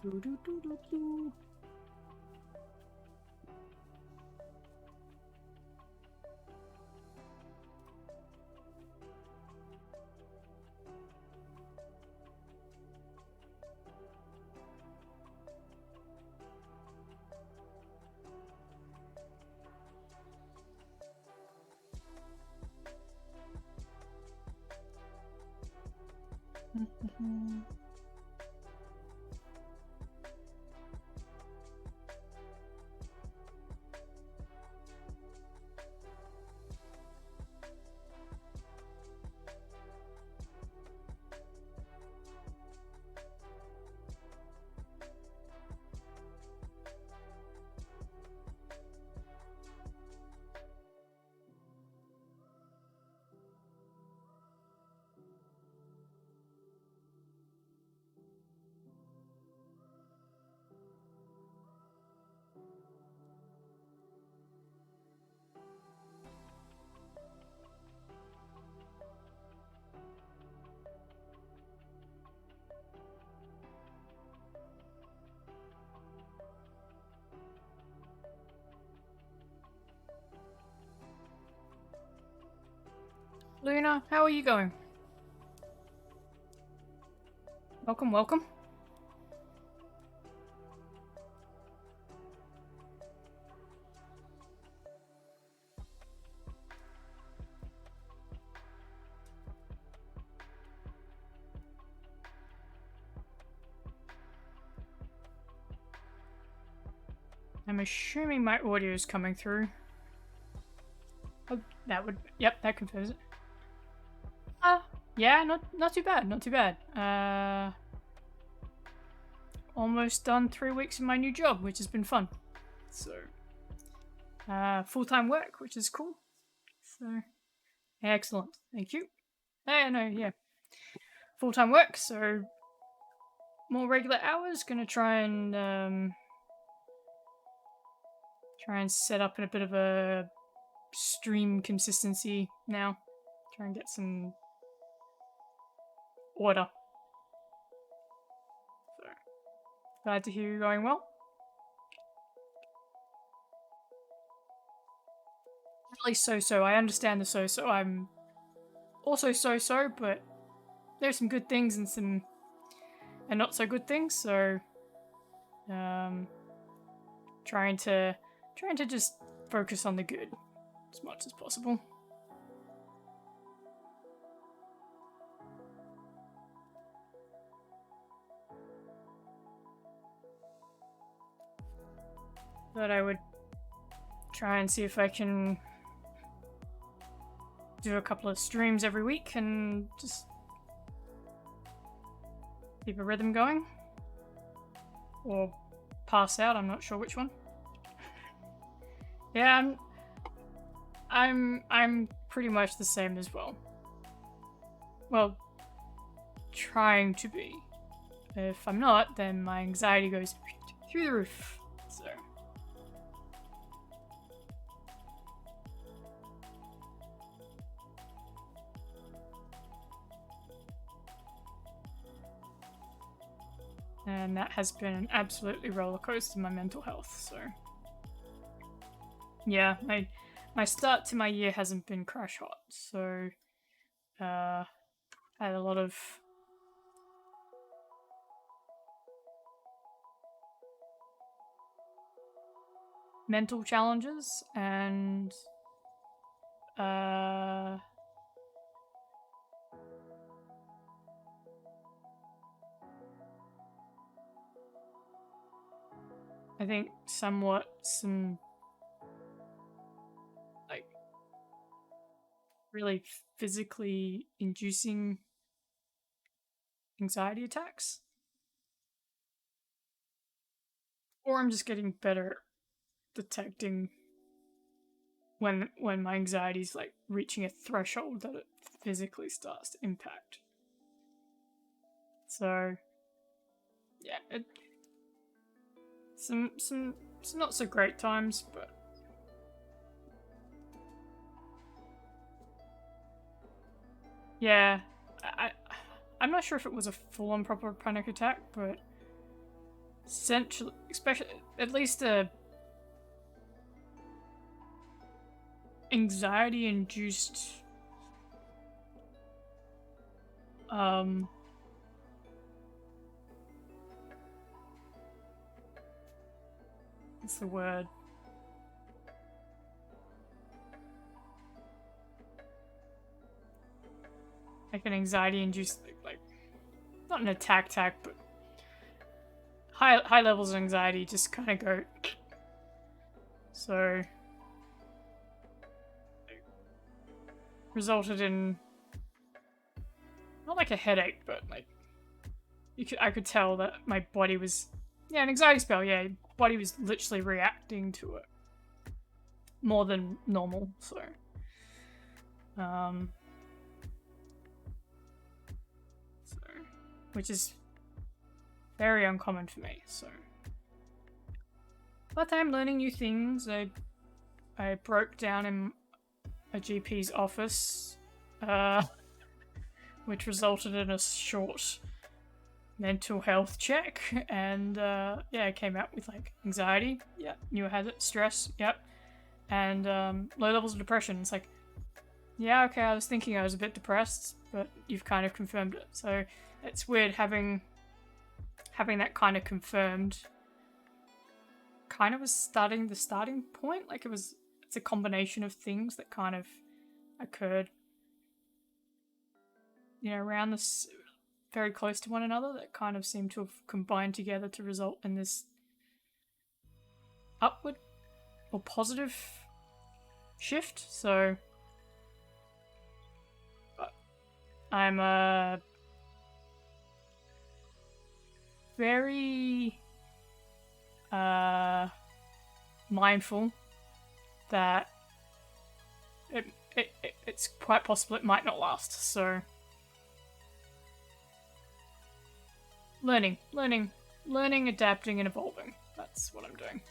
Do, do, do, do, do. Luna, how are you going? Welcome, welcome. I'm assuming my audio is coming through. Oh, that would... Yep, that confirms it. Yeah, not too bad, not too bad. Almost done 3 weeks in my new job, which has been fun. So, full-time work, which is cool. So, excellent. Thank you. Yeah. Full-time work, so more regular hours. Gonna try and set up in a bit of a stream consistency now. Try and get some order. So, glad to hear you're going well. Really so-so. I understand the so-so. I'm also so-so, but there's some good things and some not so good things. So, trying to just focus on the good as much as possible. But I would try and see if I can do a couple of streams every week and just keep a rhythm going. Or pass out, I'm not sure which one. Yeah, I'm pretty much the same as well. Well, trying to be. If I'm not, then my anxiety goes through the roof. So. And that has been an absolutely roller coaster in my mental health, so. Yeah, my start to my year hasn't been crash hot, so I had a lot of mental challenges and I think somewhat some like really physically inducing anxiety attacks. Or I'm just getting better detecting when my anxiety's like reaching a threshold that it physically starts to impact. So yeah, some not so great times, but yeah, I'm not sure if it was a full-on proper panic attack, but essentially, especially at least anxiety-induced what's the word? Like an anxiety-induced, like not an attack, but high levels of anxiety just kind of go. So resulted in not like a headache, but like I could tell that my body was an anxiety spell. Yeah, body was literally reacting to it more than normal. So which is very uncommon for me. So, but I'm learning new things. I broke down in a GP's office, which resulted in a short mental health check, and I came out with like anxiety. Yeah, knew I had it. Stress. Yep, and low levels of depression. It's like, yeah, okay, I was thinking I was a bit depressed, but you've kind of confirmed it. So it's weird having that kind of confirmed. Kind of was the starting point. Like it's a combination of things that kind of occurred, around this, very close to one another, that kind of seem to have combined together to result in this upward or positive shift. So I'm very mindful that it's quite possible it might not last. So learning, adapting, and evolving. That's what I'm doing.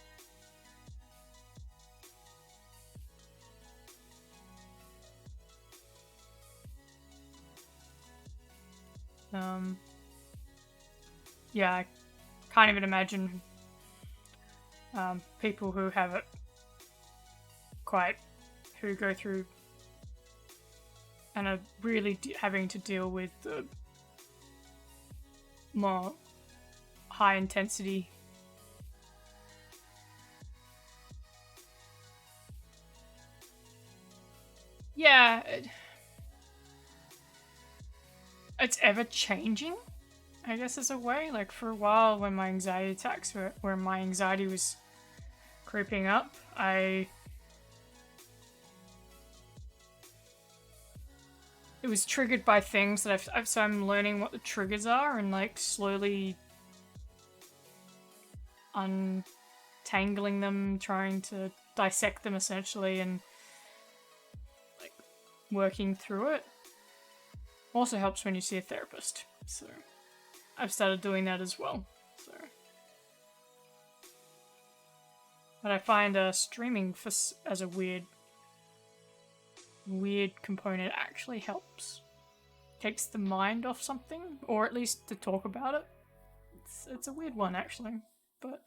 I can't even imagine people who have it who go through and are really having to deal with the more high intensity it's ever changing, I guess, is a way. Like for a while when my anxiety attacks where my anxiety was creeping up, it was triggered by things that so I'm learning what the triggers are and like slowly untangling them, trying to dissect them essentially, and like working through it. Also helps when you see a therapist. So I've started doing that as well. So, but I find streaming as a weird component actually helps. Takes the mind off something, or at least to talk about it. It's a weird one actually, but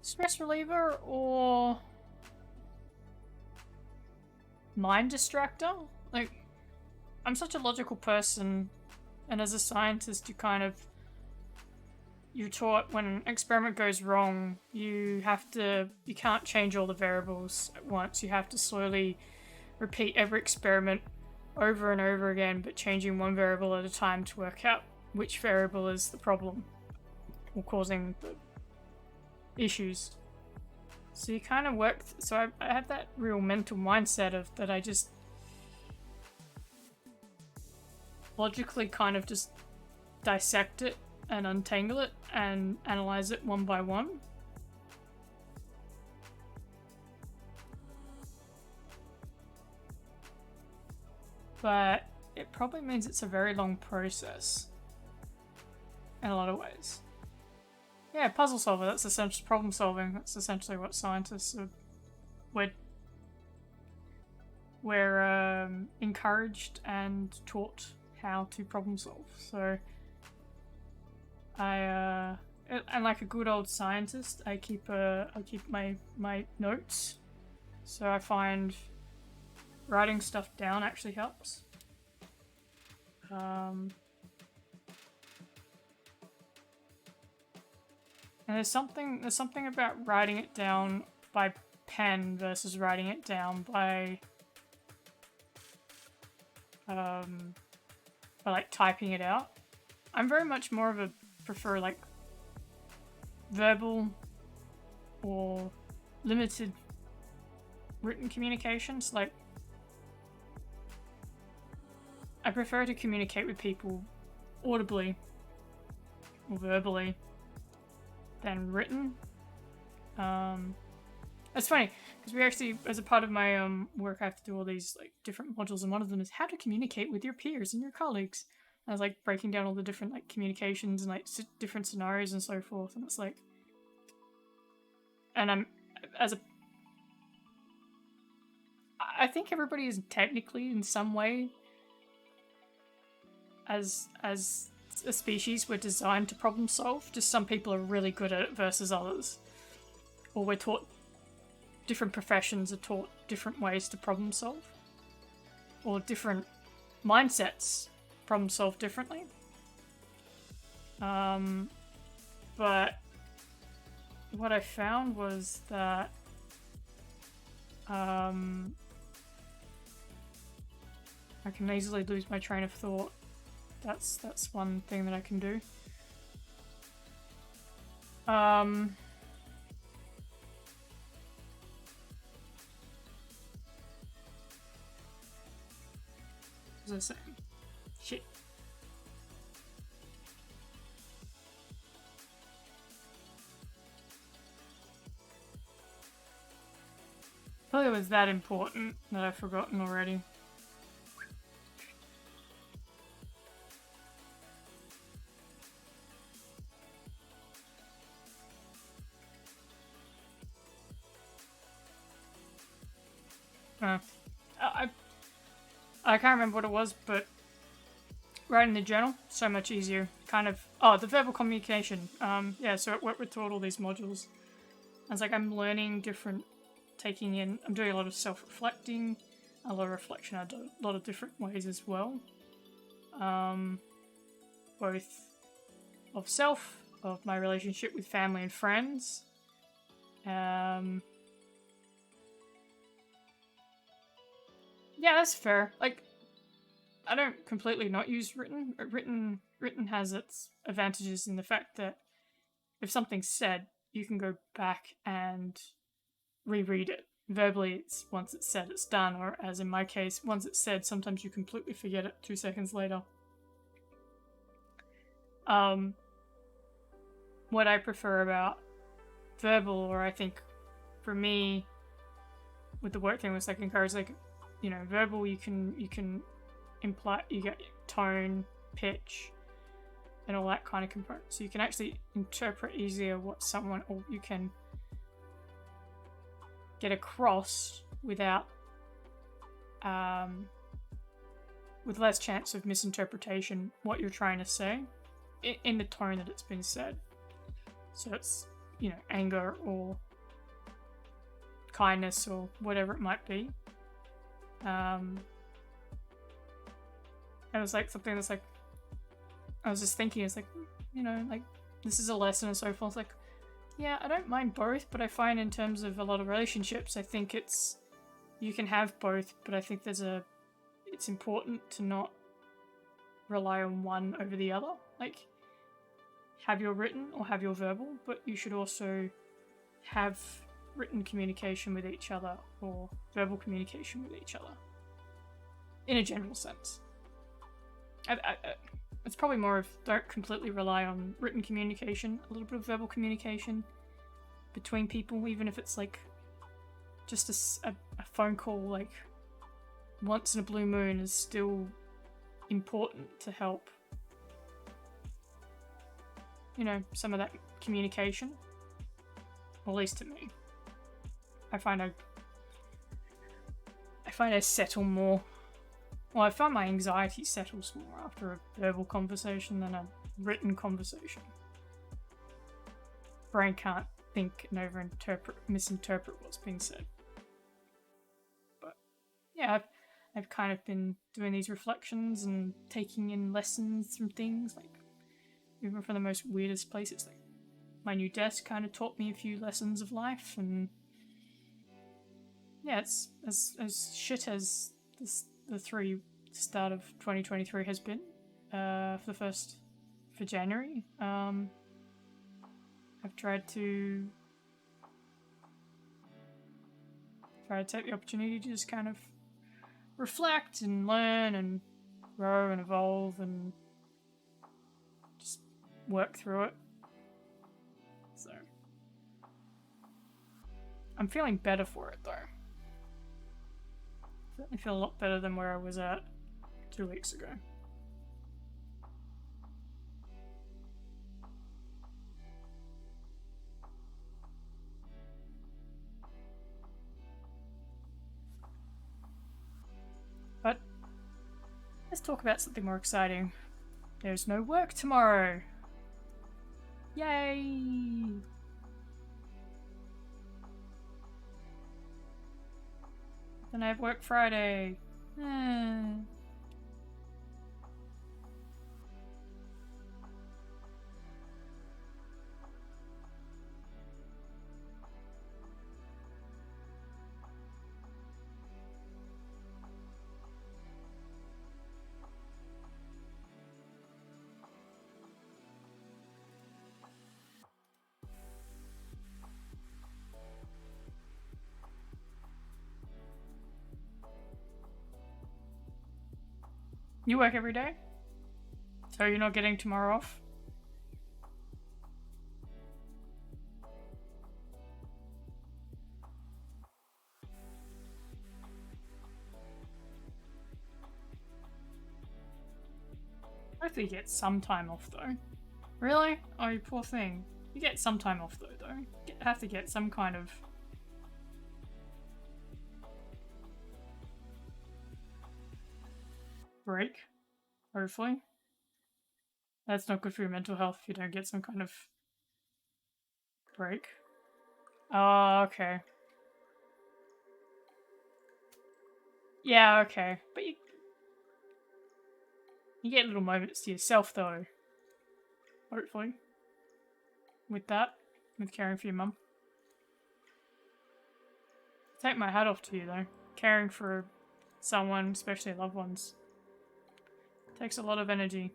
stress reliever or mind distractor. Like, I'm such a logical person, and as a scientist, you're taught when an experiment goes wrong, you can't change all the variables at once. You have to slowly repeat every experiment over and over again, but changing one variable at a time to work out which variable is the problem or causing the issues. So you kind of work. So I have that real mental mindset of that. I just logically kind of just dissect it and untangle it and analyze it one by one. But it probably means it's a very long process in a lot of ways. Yeah, puzzle solver, that's essentially problem solving. That's essentially what scientists are. We're encouraged and taught how to problem solve. So and like a good old scientist, I keep my notes. So I find writing stuff down actually helps. And there's something about writing it down by pen versus writing it down by like typing it out. I'm very much more of a prefer like verbal or limited written communications. Like I prefer to communicate with people audibly or verbally than written. It's funny because we actually, as a part of my work, I have to do all these like different modules, and one of them is how to communicate with your peers and your colleagues. And I was like breaking down all the different like communications and like different scenarios and so forth, and it's like, and I think everybody is technically in some way as a species we're designed to problem solve. Just some people are really good at it versus others, or we're taught. Different professions are taught different ways to problem solve, or different mindsets problem solve differently. But what I found was that I can easily lose my train of thought. That's one thing that I can do. What was I saying? Shit. Probably was that important that I've forgotten already. I can't remember what it was, but writing the journal, so much easier. Kind of, the verbal communication. Yeah, so we're taught all these modules. I was like, I'm learning different, I'm doing a lot of self-reflecting, a lot of reflection, I do a lot of different ways as well. Both of self, of my relationship with family and friends. Yeah, that's fair. Like, I don't completely not use written. Written has its advantages in the fact that if something's said, you can go back and reread it. Verbally, it's once it's said, it's done. Or as in my case, once it's said, sometimes you completely forget it 2 seconds later. What I prefer about verbal, or I think for me, with the work thing was like encourage verbal. You can imply, you get tone, pitch, and all that kind of component. So you can actually interpret easier what someone, or you can get across without, with less chance of misinterpretation what you're trying to say in the tone that it's been said. So it's, anger or kindness or whatever it might be. And it was like something that's like, I was just thinking, it's like, this is a lesson and so forth. Like, yeah, I don't mind both, but I find in terms of a lot of relationships, I think you can have both, but I think it's important to not rely on one over the other. Like, have your written or have your verbal, but you should also have written communication with each other or verbal communication with each other in a general sense. it's probably more of don't completely rely on written communication, a little bit of verbal communication between people, even if it's like just a phone call, like once in a blue moon, is still important to help, you know, some of that communication. At least to me. I find I settle more. Well, I find my anxiety settles more after a verbal conversation than a written conversation. Brain can't think and misinterpret what's being said. But yeah, I've kind of been doing these reflections and taking in lessons from things, like even from the most weirdest places. Like my new desk kind of taught me a few lessons of life, and yeah, it's as shit as the start of 2023 has been for January. I've tried to take the opportunity to just kind of reflect and learn and grow and evolve and just work through it. So I'm feeling better for it though. I feel a lot better than where I was at 2 weeks ago. But let's talk about something more exciting. There's no work tomorrow. Yay! Then I have work Friday. You work every day? So you're not getting tomorrow off? Hopefully you get some time off though. Really? Oh, you poor thing. You get some time off though, You have to get some kind of break, hopefully. That's not good for your mental health if you don't get some kind of break. Oh, okay. Yeah, okay. But you get little moments to yourself though. Hopefully. With caring for your mum. Take my hat off to you though. Caring for someone, especially loved ones, takes a lot of energy.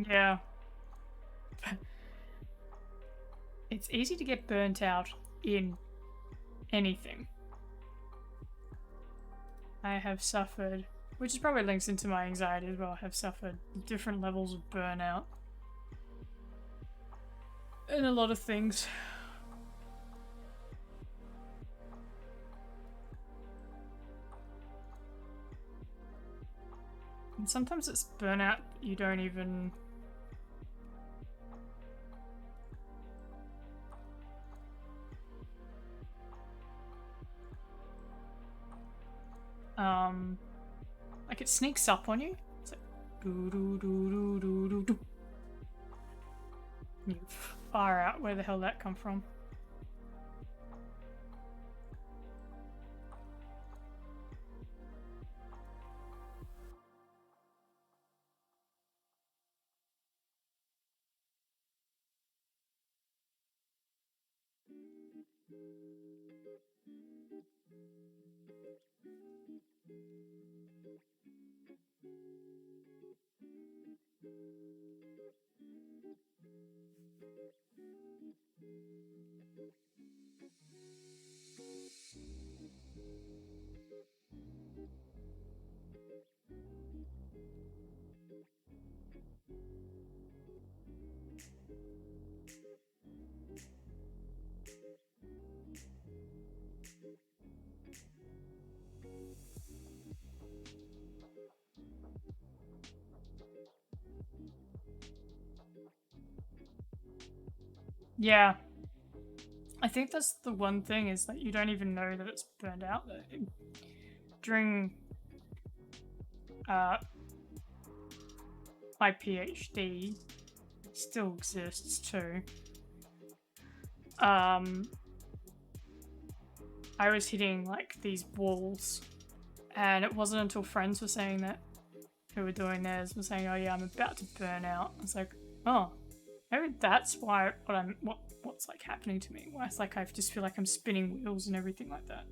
Yeah. It's easy to get burnt out in anything. I have suffered, which is probably links into my anxiety as well, I have suffered different levels of burnout in a lot of things. And sometimes it's burnout you don't even Like it sneaks up on you. It's like doo doo doo doo doo doo doo. You far out. Where the hell did that come from? Yeah. I think that's the one thing is that you don't even know that it's burned out. During my PhD, still exists too. I was hitting like these walls, and it wasn't until friends were saying that, who were doing theirs, were saying, "Oh yeah, I'm about to burn out." I was like, "Oh, maybe that's why what's like happening to me. Why it's like I just feel like I'm spinning wheels and everything like that."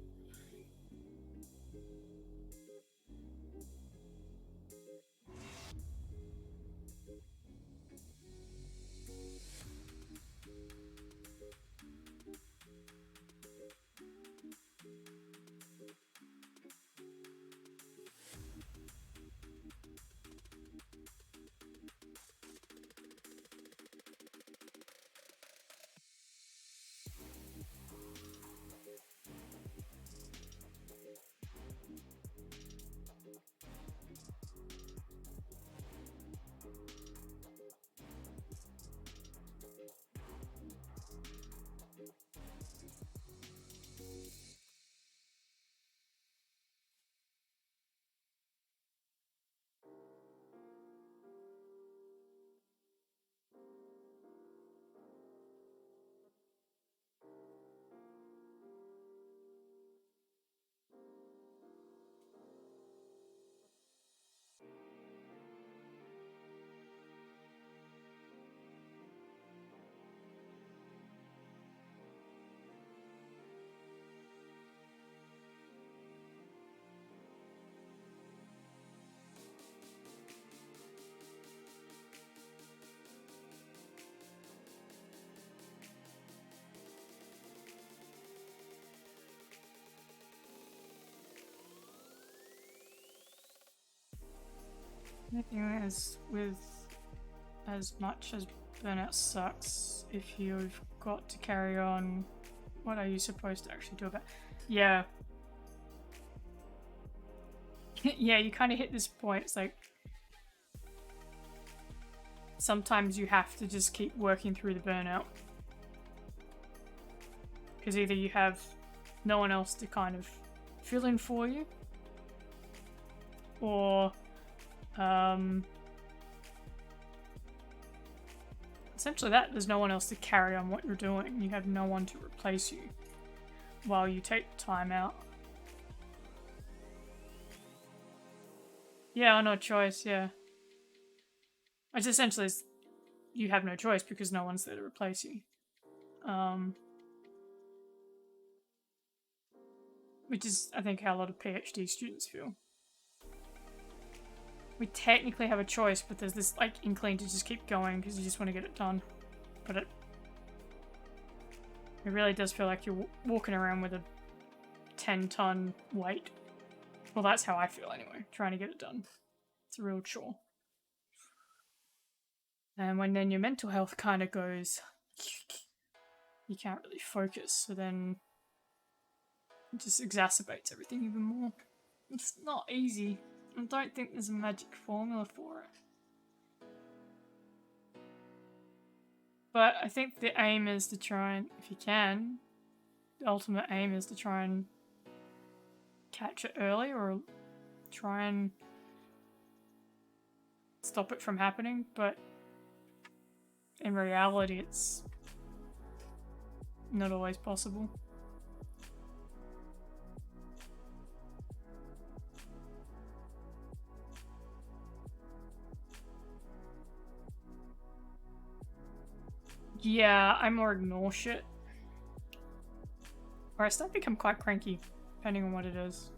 The thing is, with as much as burnout sucks, if you've got to carry on, what are you supposed to actually do about it? Yeah. Yeah, you kind of hit this point. It's like sometimes you have to just keep working through the burnout. Because either you have no one else to kind of fill in for you, or essentially that there's no one else to carry on what you're doing. You have no one to replace you while you take time out. Yeah, no choice, yeah. It's essentially you have no choice because no one's there to replace you. Which is, I think, how a lot of PhD students feel. We technically have a choice, but there's this like inkling to just keep going because you just want to get it done. But it really does feel like you're walking around with a 10-ton weight. Well, that's how I feel anyway, trying to get it done. It's a real chore. And when then your mental health kind of goes, you can't really focus, so then it just exacerbates everything even more. It's not easy. I don't think there's a magic formula for it. But I think the aim is to try and, if you can, the ultimate aim is to try and catch it early or try and stop it from happening, but in reality it's not always possible. Yeah, I more ignore shit. Or I start to become quite cranky, depending on what it is.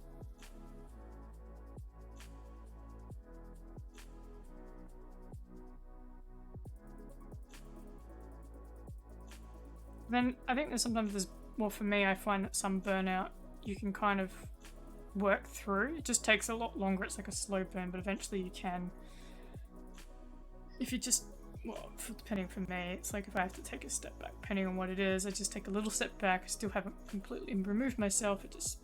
Then I think there's sometimes there's, well, for me, I find that some burnout you can kind of work through. It just takes a lot longer. It's like a slow burn, but eventually you can. If you just, well, depending for me, it's like if I have to take a step back, depending on what it is, I just take a little step back. I still haven't completely removed myself. I just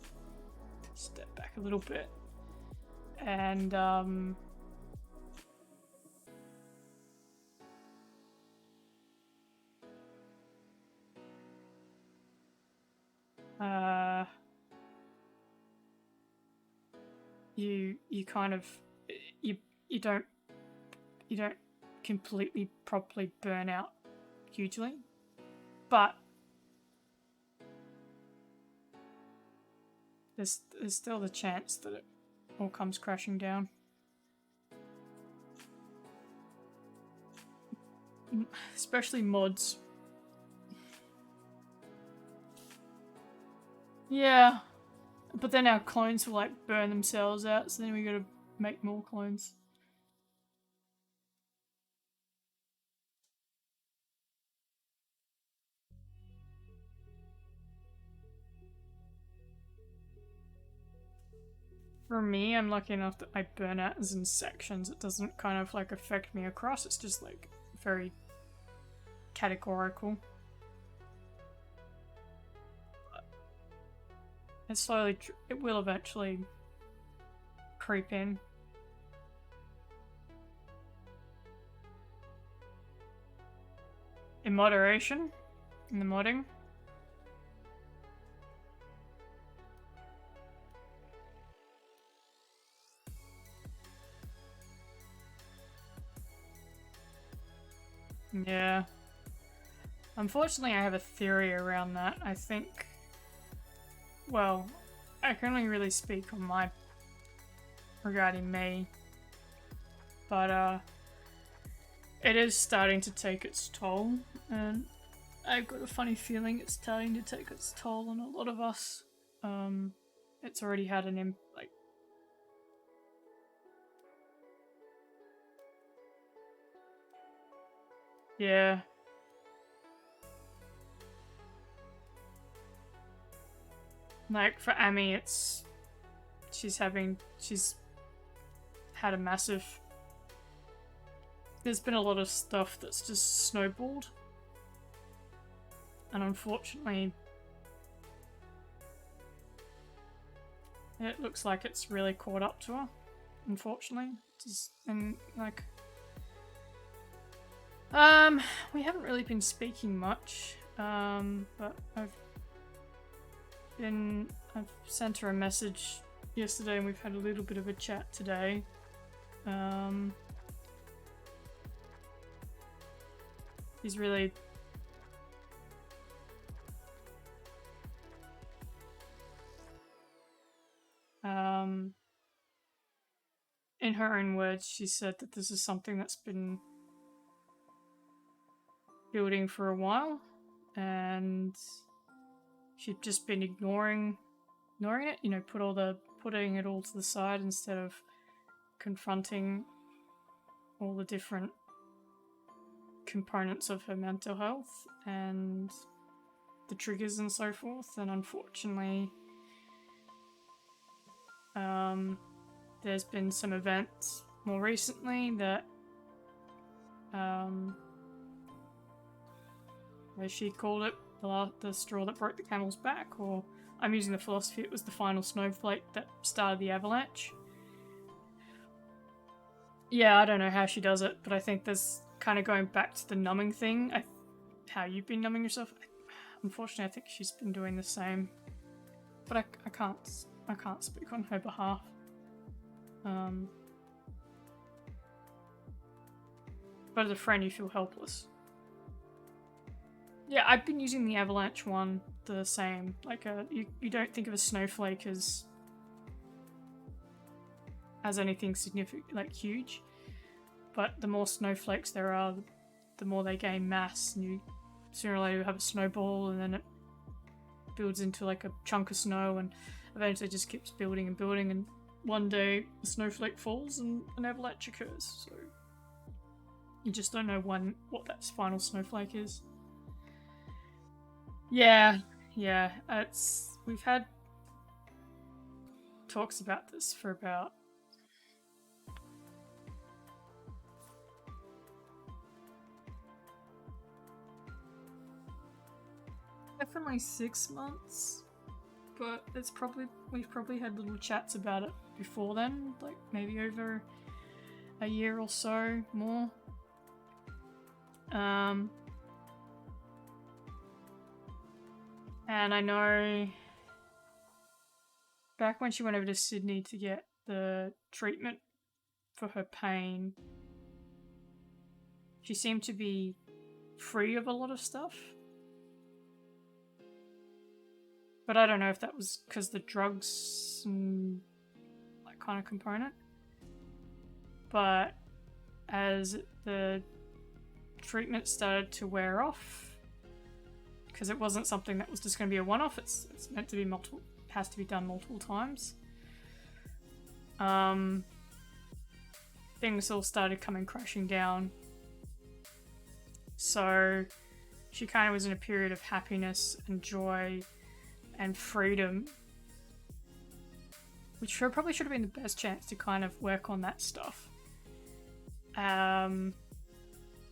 step back a little bit. And, you kind of, you don't completely properly burn out hugely, but there's still the chance that it all comes crashing down. Especially mods. Yeah, but then our clones will like burn themselves out, so then we gotta make more clones. For me, I'm lucky enough that my burnout is in sections. It doesn't kind of like affect me across, it's just like very categorical. And slowly, it will eventually creep in. In moderation, in the modding. Yeah. Unfortunately, I have a theory around that. I think, well, I can only really speak on my, regarding me, but it is starting to take its toll, and I've got a funny feeling it's starting to take its toll on a lot of us. It's already had an like. Yeah. Like for Amy, she's had a massive. There's been a lot of stuff that's just snowballed, and unfortunately, it looks like it's really caught up to her. Unfortunately, and like, we haven't really been speaking much, but I've sent her a message yesterday, and we've had a little bit of a chat today. He's really in her own words, she said that this is something that's been building for a while, and she'd just been ignoring it, you know, putting it all to the side instead of confronting all the different components of her mental health and the triggers and so forth. And unfortunately, there's been some events more recently that as she called it, the straw that broke the camel's back, or I'm using the philosophy it was the final snowflake that started the avalanche. Yeah, I don't know how she does it, but I think there's kind of going back to the numbing thing, how you've been numbing yourself. Unfortunately, I think she's been doing the same, but I can't speak on her behalf. But as a friend, you feel helpless. Yeah, I've been using the avalanche one the same. Like, you don't think of a snowflake as anything significant, like huge. But the more snowflakes there are, the more they gain mass, and you sooner or later have a snowball, and then it builds into like a chunk of snow, and eventually it just keeps building and building, and one day a snowflake falls and an avalanche occurs. So you just don't know what that final snowflake is. Yeah, we've had talks about this for about definitely 6 months, but we've probably had little chats about it before then, like maybe over a year or so more. And I know back when she went over to Sydney to get the treatment for her pain, she seemed to be free of a lot of stuff. But I don't know if that was because the drugs and that kind of component. But as the treatment started to wear off, because it wasn't something that was just going to be a one-off, it's meant to be multiple, has to be done multiple times. Things all started coming crashing down. So she kind of was in a period of happiness and joy and freedom, which probably should have been the best chance to kind of work on that stuff.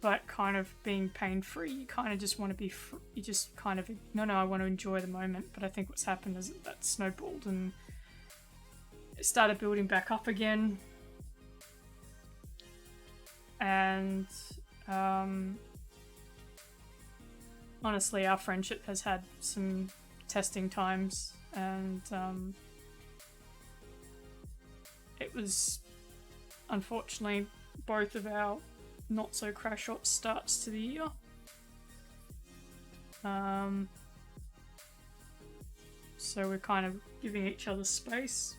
But kind of being pain-free, you kind of just want to be you just kind of, no, I want to enjoy the moment. But I think what's happened is that snowballed and it started building back up again. And honestly, our friendship has had some testing times, and it was unfortunately both of our not so crash up starts to the year. So we're kind of giving each other space,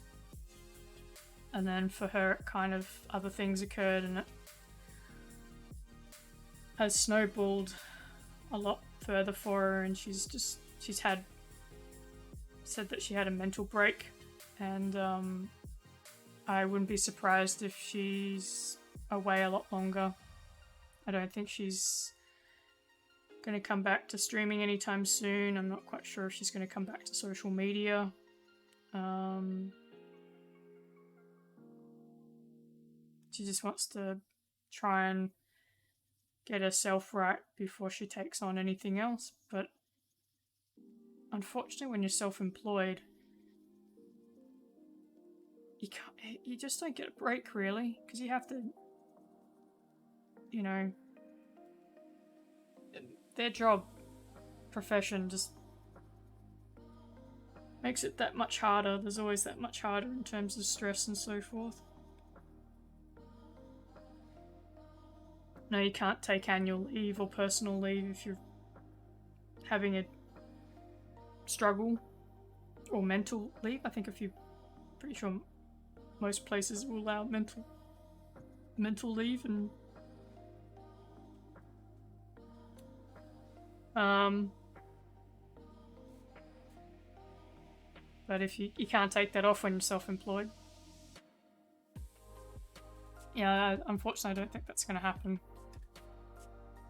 and then for her it kind of other things occurred and it has snowballed a lot further for her, and she's said that she had a mental break, and I wouldn't be surprised if she's away a lot longer. I don't think she's going to come back to streaming anytime soon. I'm not quite sure if she's going to come back to social media. She just wants to try and get herself right before she takes on anything else. But unfortunately, when you're self-employed, you just don't get a break, really, because you have to, their job, profession just makes it that much harder. There's always that much harder in terms of stress and so forth. No, you can't take annual leave or personal leave if you're having a struggle, or mental leave. I think pretty sure most places will allow mental leave, and but if you can't take that off when you're self-employed. Yeah, unfortunately I don't think that's going to happen.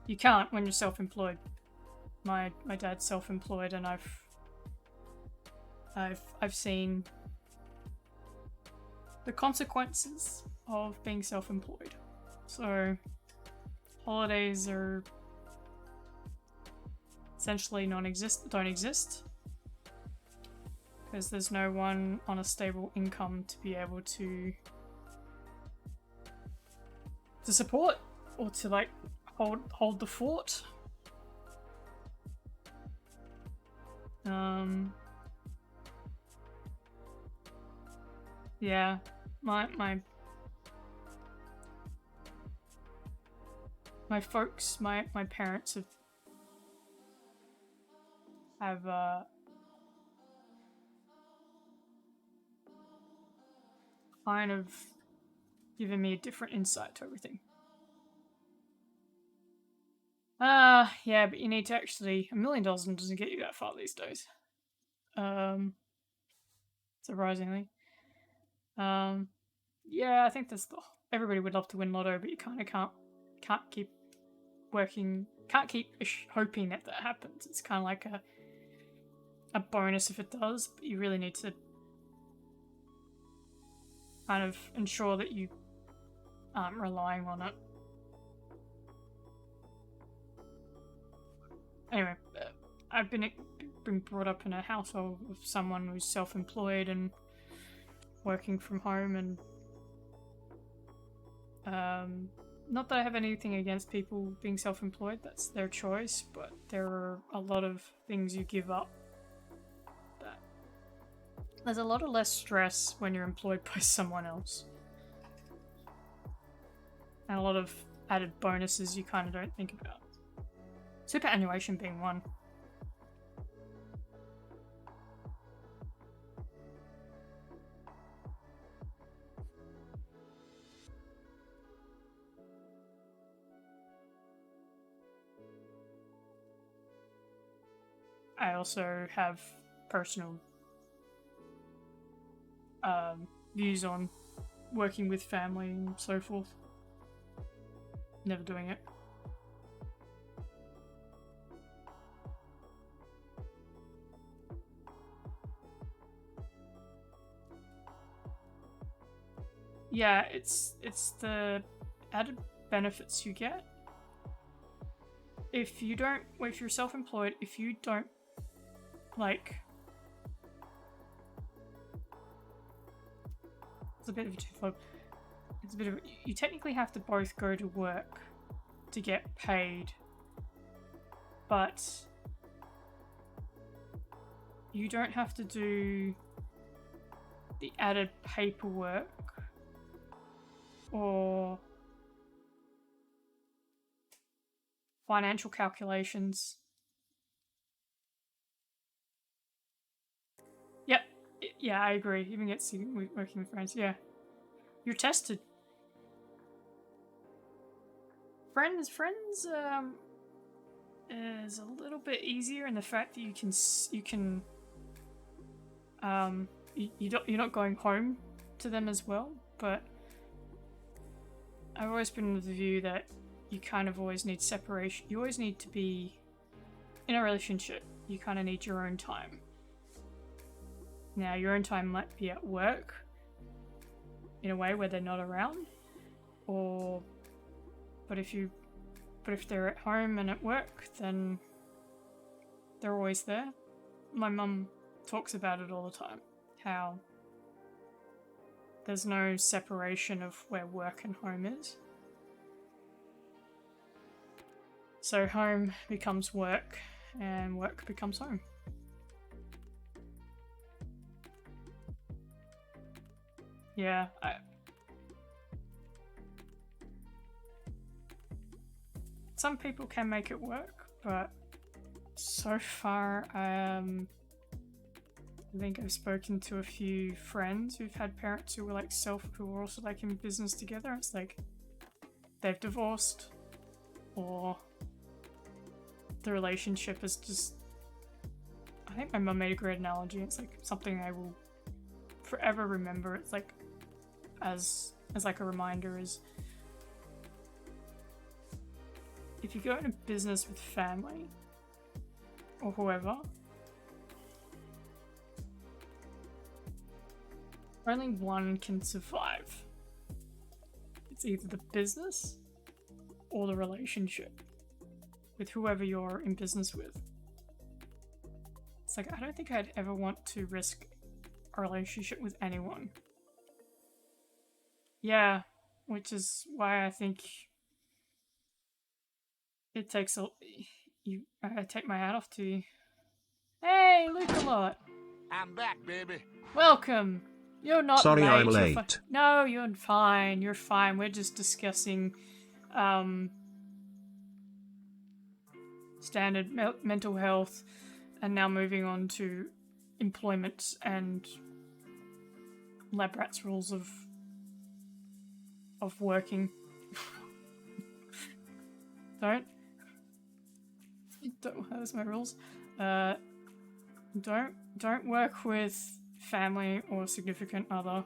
You can't when you're self-employed. My dad's self-employed, and I've seen the consequences of being self-employed. So holidays are essentially don't exist, because there's no one on a stable income to be able to support or to like hold the fort. Yeah, my my folks, my parents have kind of given me a different insight to everything. Yeah, but you need to actually... $1 million doesn't get you that far these days. Surprisingly. Yeah, I think that's everybody would love to win Lotto, but you kind of can't keep working, can't keep hoping that happens. It's kind of like a bonus if it does, but you really need to kind of ensure that you aren't relying on it. Anyway, I've been brought up in a household with someone who's self-employed and working from home, and not that I have anything against people being self-employed, that's their choice, but there are a lot of things you give up. That there's a lot of less stress when you're employed by someone else. And a lot of added bonuses you kind of don't think about. Superannuation being one. I also have personal views on working with family and so forth. Never doing it. Yeah, it's the added benefits you get. If you're self-employed, if you don't it's a bit of a twofold. You technically have to both go to work to get paid, but you don't have to do the added paperwork or financial calculations. Yep. Yeah, I agree. Even get working with friends. Yeah. You're tested. Friends is a little bit easier in the fact that you're not going home to them as well, but I've always been of the view that you kind of always need separation. You always need to be in a relationship. You kind of need your own time. Now, your own time might be at work in a way where they're not around, but if they're at home and at work, then they're always there. My mum talks about it all the time, how there's no separation of where work and home is. So home becomes work, and work becomes home. Yeah, some people can make it work, but so far, I think I've spoken to a few friends who've had parents who were who were also in business together. It's like they've divorced, or the relationship is just... I think my mum made a great analogy. It's something I will forever remember. It's as a reminder is, if you go into business with family or whoever, only one can survive. It's either the business or the relationship with whoever you're in business with. It's I don't think I'd ever want to risk a relationship with anyone. Yeah, which is why I think it takes I take my hat off to you. Hey, Luke-a-lot! I'm back, baby. Welcome! You're not Sorry late. I'm late. No, you're fine. You're fine. We're just discussing standard mental health, and now moving on to employment and lab rats rules of working. Don't hurt my rules. Don't work with family or significant other.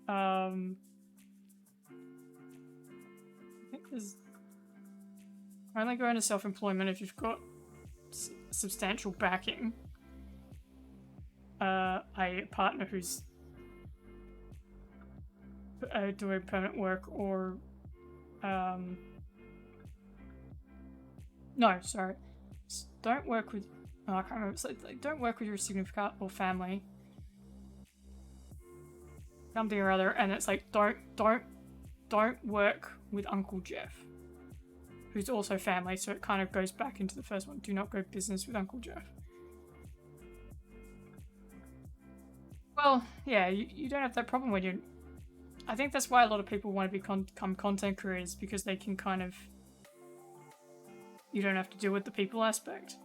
I think there's only go into self-employment if you've got substantial backing. A partner who's doing permanent work, or no, sorry. Don't work with. Oh, I can't remember. It's like don't work with your significant or family. Something or other, and it's like don't work with Uncle Jeff, who's also family. So it kind of goes back into the first one. Do not go business with Uncle Jeff. Well, yeah, you don't have that problem when you. I think that's why a lot of people want to become content creators, because they can kind of. You don't have to deal with the people aspect.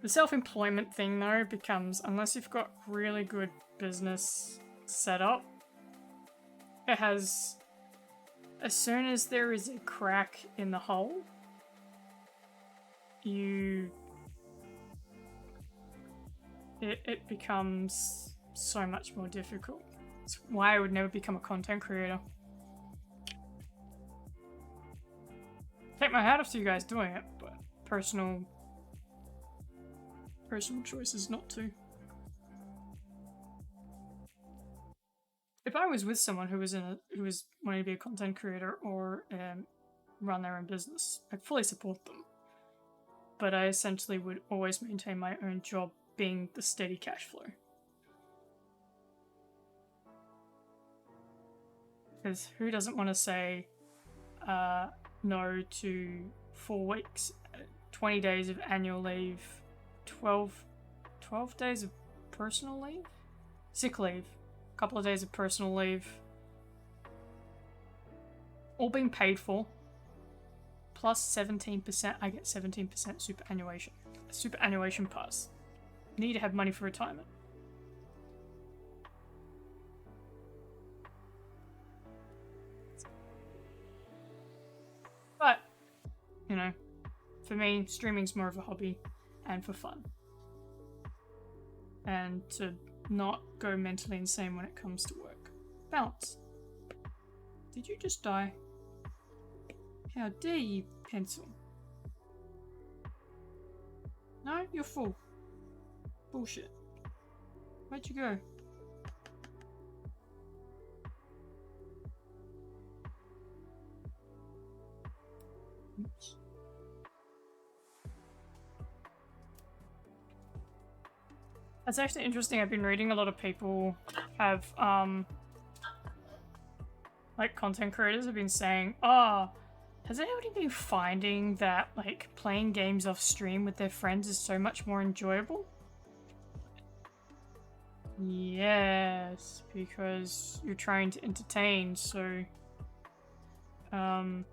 The self-employment thing, though, becomes, unless you've got really good business set up, it has, as soon as there is a crack in the hull, it becomes so much more difficult. It's why I would never become a content creator. Take my hat off to you guys doing it, but personal choices not to. If I was with someone who was wanting to be a content creator or run their own business, I'd fully support them. But I essentially would always maintain my own job being the steady cash flow. Because who doesn't want to say no to 4 weeks, 20 days of annual leave, 12 days of personal leave? Sick leave. A couple of days of personal leave. All being paid for. Plus 17%, I get 17% superannuation. A superannuation pass. Need to have money for retirement. But, you know, for me, streaming's more of a hobby and for fun. And to not go mentally insane when it comes to work. Balance. Did you just die? How dare you, pencil? No, you're full. Bullshit. Where'd you go? Oops. That's actually interesting. I've been reading a lot of people have, like content creators have been saying, has anybody been finding that like playing games off stream with their friends is so much more enjoyable? Yes, because you're trying to entertain, so there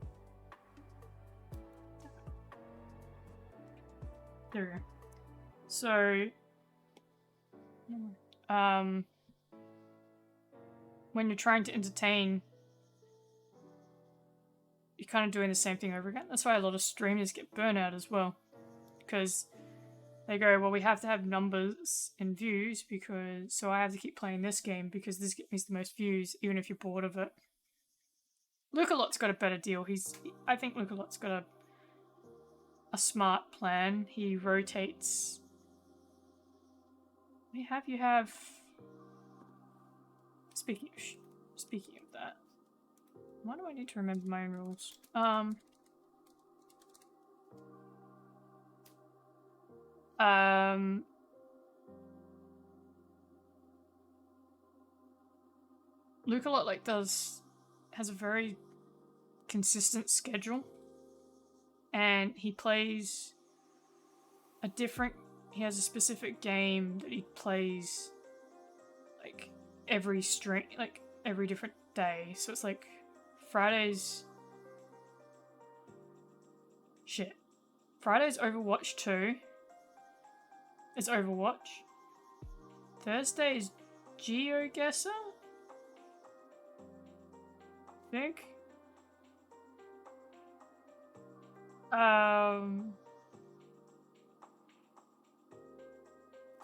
we go. So when you're trying to entertain, you're kind of doing the same thing over again. That's why a lot of streamers get burnout as well, because they go, well, we have to have numbers and views, because so I have to keep playing this game because this gets me the most views, even if you're bored of it. Lukalot's got a better deal. I think Lukalot's got a smart plan. He rotates. You have. Speaking of that, why do I need to remember my own rules? Lukalot has a very consistent schedule, and he plays he has a specific game that he plays like every different day. So it's like Friday's... Shit. Friday's Overwatch 2. It's Overwatch. Thursday is GeoGuessr? I think.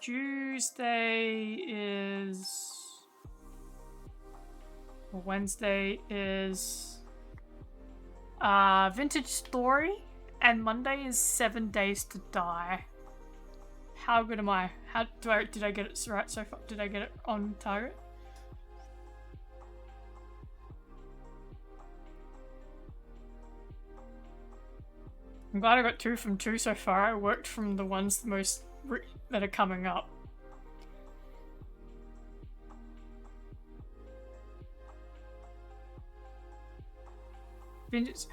Tuesday is... Or Wednesday is... Vintage Story. And Monday is 7 Days to Die. How good am I? How did I get it right so far? Did I get it on target? I'm glad I got 2 from 2 so far. I worked from the ones that are coming up.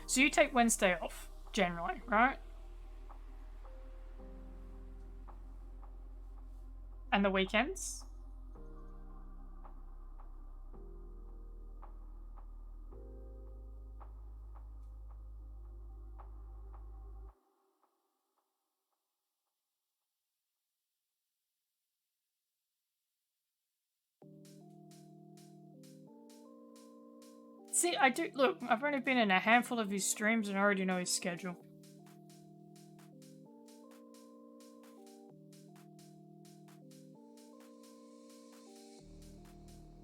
So you take Wednesday off, generally, right? And the weekends? See, I do. Look, I've only been in a handful of his streams and I already know his schedule.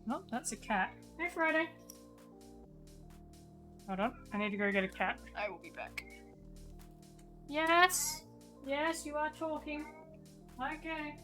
Oh, that's a cat. Hey, Friday. Hold on, I need to go get a cat. I will be back. Yes! Yes, you are talking. Okay.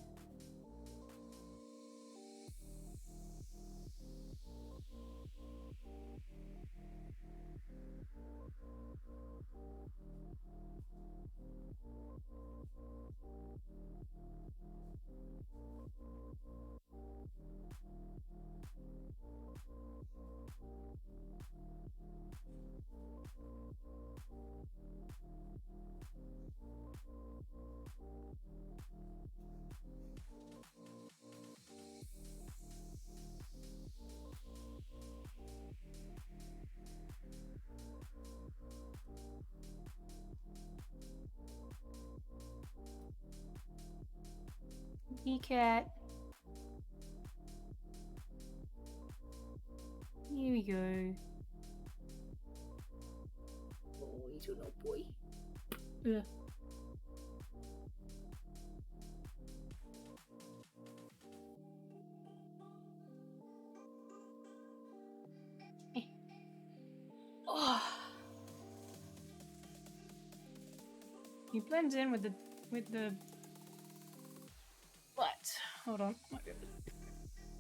Hey, cat. Here we go. Oh, he's a little boy. Yeah. Hey. Oh. He blends in with the light. Hold on, might be able to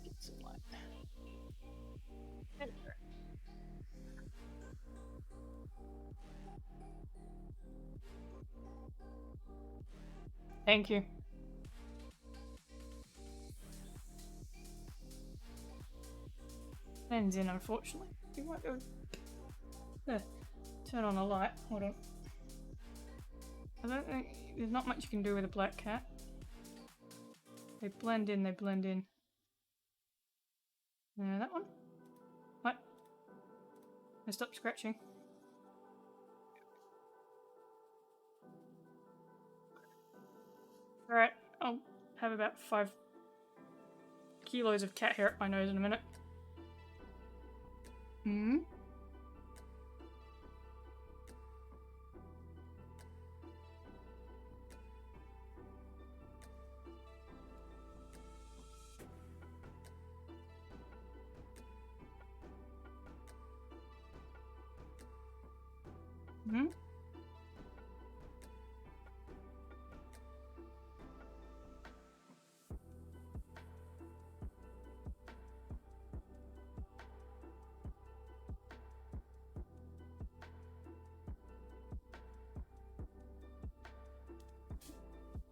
get some light. There we go. Thank you. Blends in, unfortunately. You might be able to turn on a light. Hold on. I don't think there's not much you can do with a black cat. They blend in, they blend in. That one? What? I stopped scratching. Alright, I'll have about 5 kilos of cat hair up my nose in a minute. Hmm? Hmm?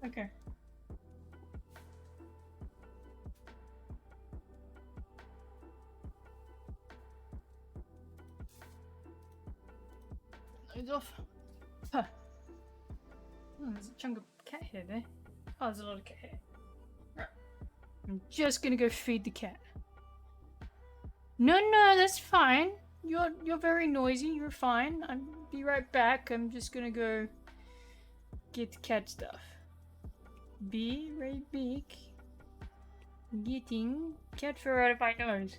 Okay. Nose off. Huh. Oh, there's a chunk of cat hair there. Oh, there's a lot of cat hair. Right. I'm just gonna go feed the cat. No, that's fine. You're very noisy. You're fine. I'll be right back. I'm just gonna go get cat stuff. Be right back. Getting cat fur out of my nose.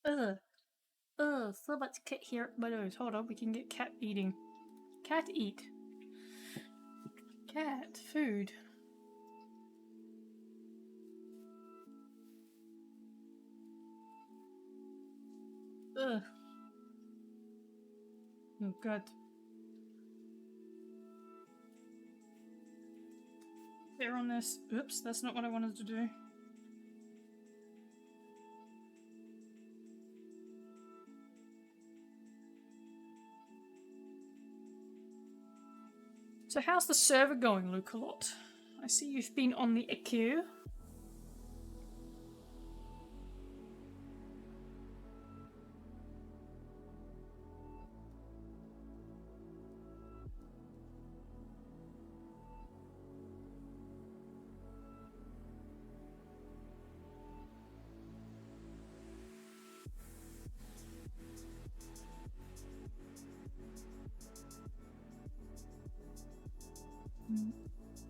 Ugh. Ugh, so much cat here at my nose. Hold on, we can get cat eating. Cat eat. Cat food. Ugh. Oh god. They're on this. Oops, that's not what I wanted to do. So how's the server going, Lukalot? I see you've been on the queue.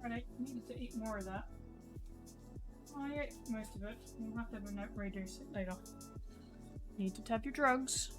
Right, I needed to eat more of that. I ate most of it. We'll have to have a reduce it later. Need to tap your drugs.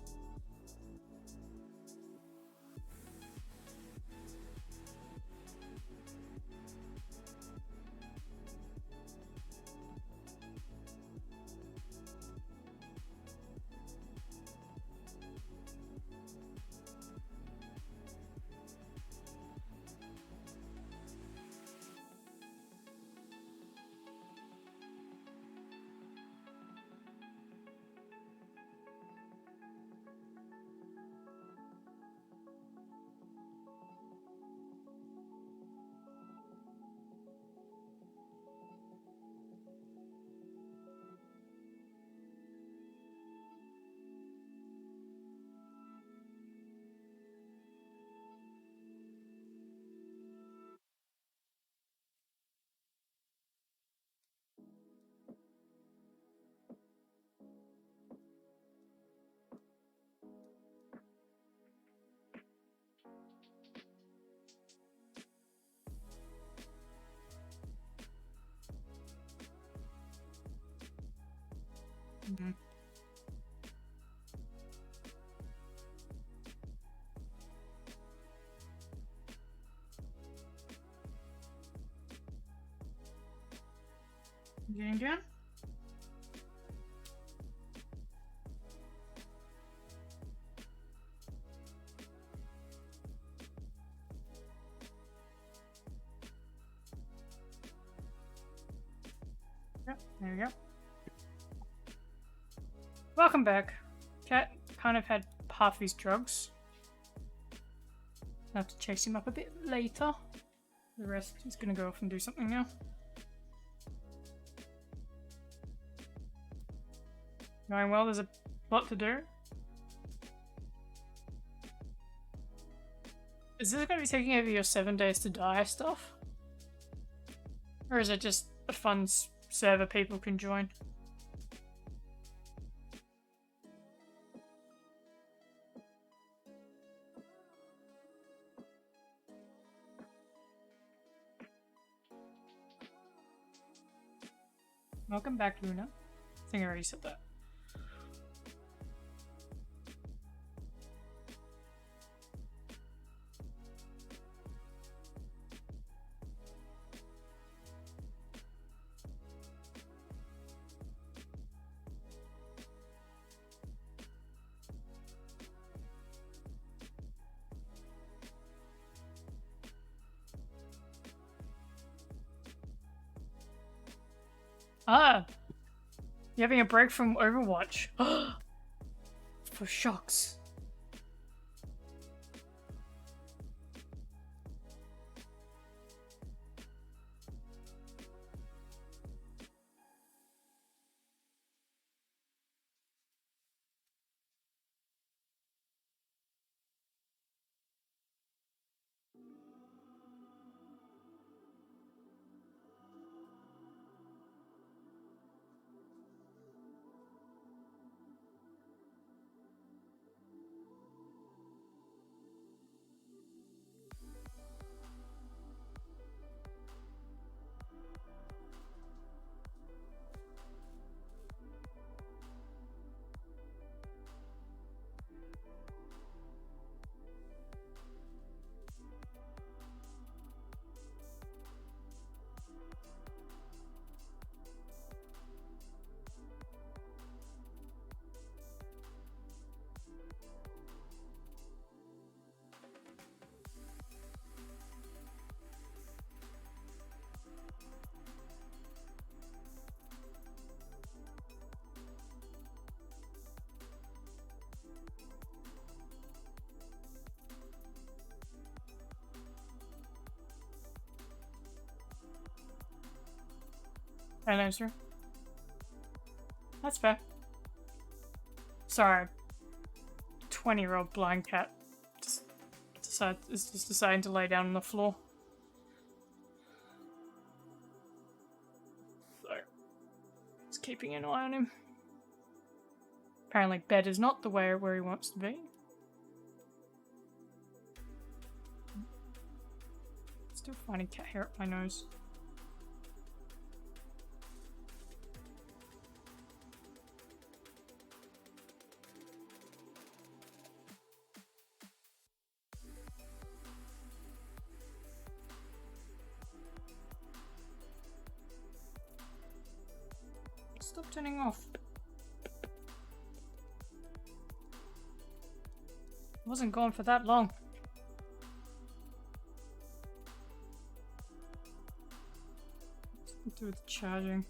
Mm-hmm. Getting down? Yep, there we go. Welcome back. Cat kind of had half his drugs. I'll have to chase him up a bit later. The rest is gonna go off and do something now. Going well, there's a lot to do. Is this gonna be taking over your 7 days to die stuff? Or is it just a fun server people can join? Welcome back, Luna. I think I already said that. Ah! You're having a break from Overwatch. For shocks. Right answer. That's fair. Sorry. 20-year-old blind cat is just deciding to lay down on the floor. So, just keeping an eye on him. Apparently bed is not the way where he wants to be. Still finding cat hair up my nose. Stop turning off. I wasn't gone for that long. Let's do with charging.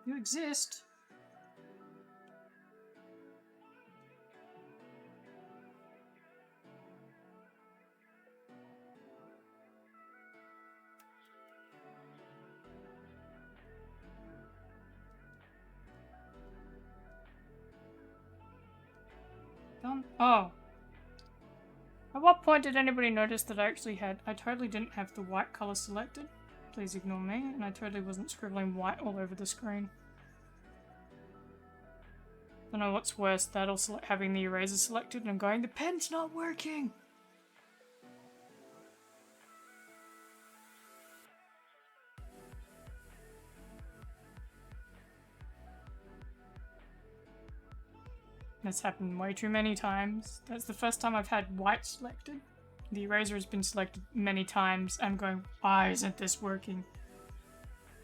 You exist. on? Oh. At what point did anybody notice that I totally didn't have the white color selected? Please ignore me, and I totally wasn't scribbling white all over the screen. Don't know what's worse, that or having the eraser selected and going, the pen's not working! That's happened way too many times. That's the first time I've had white selected. The eraser has been selected many times. I'm going, why isn't this working?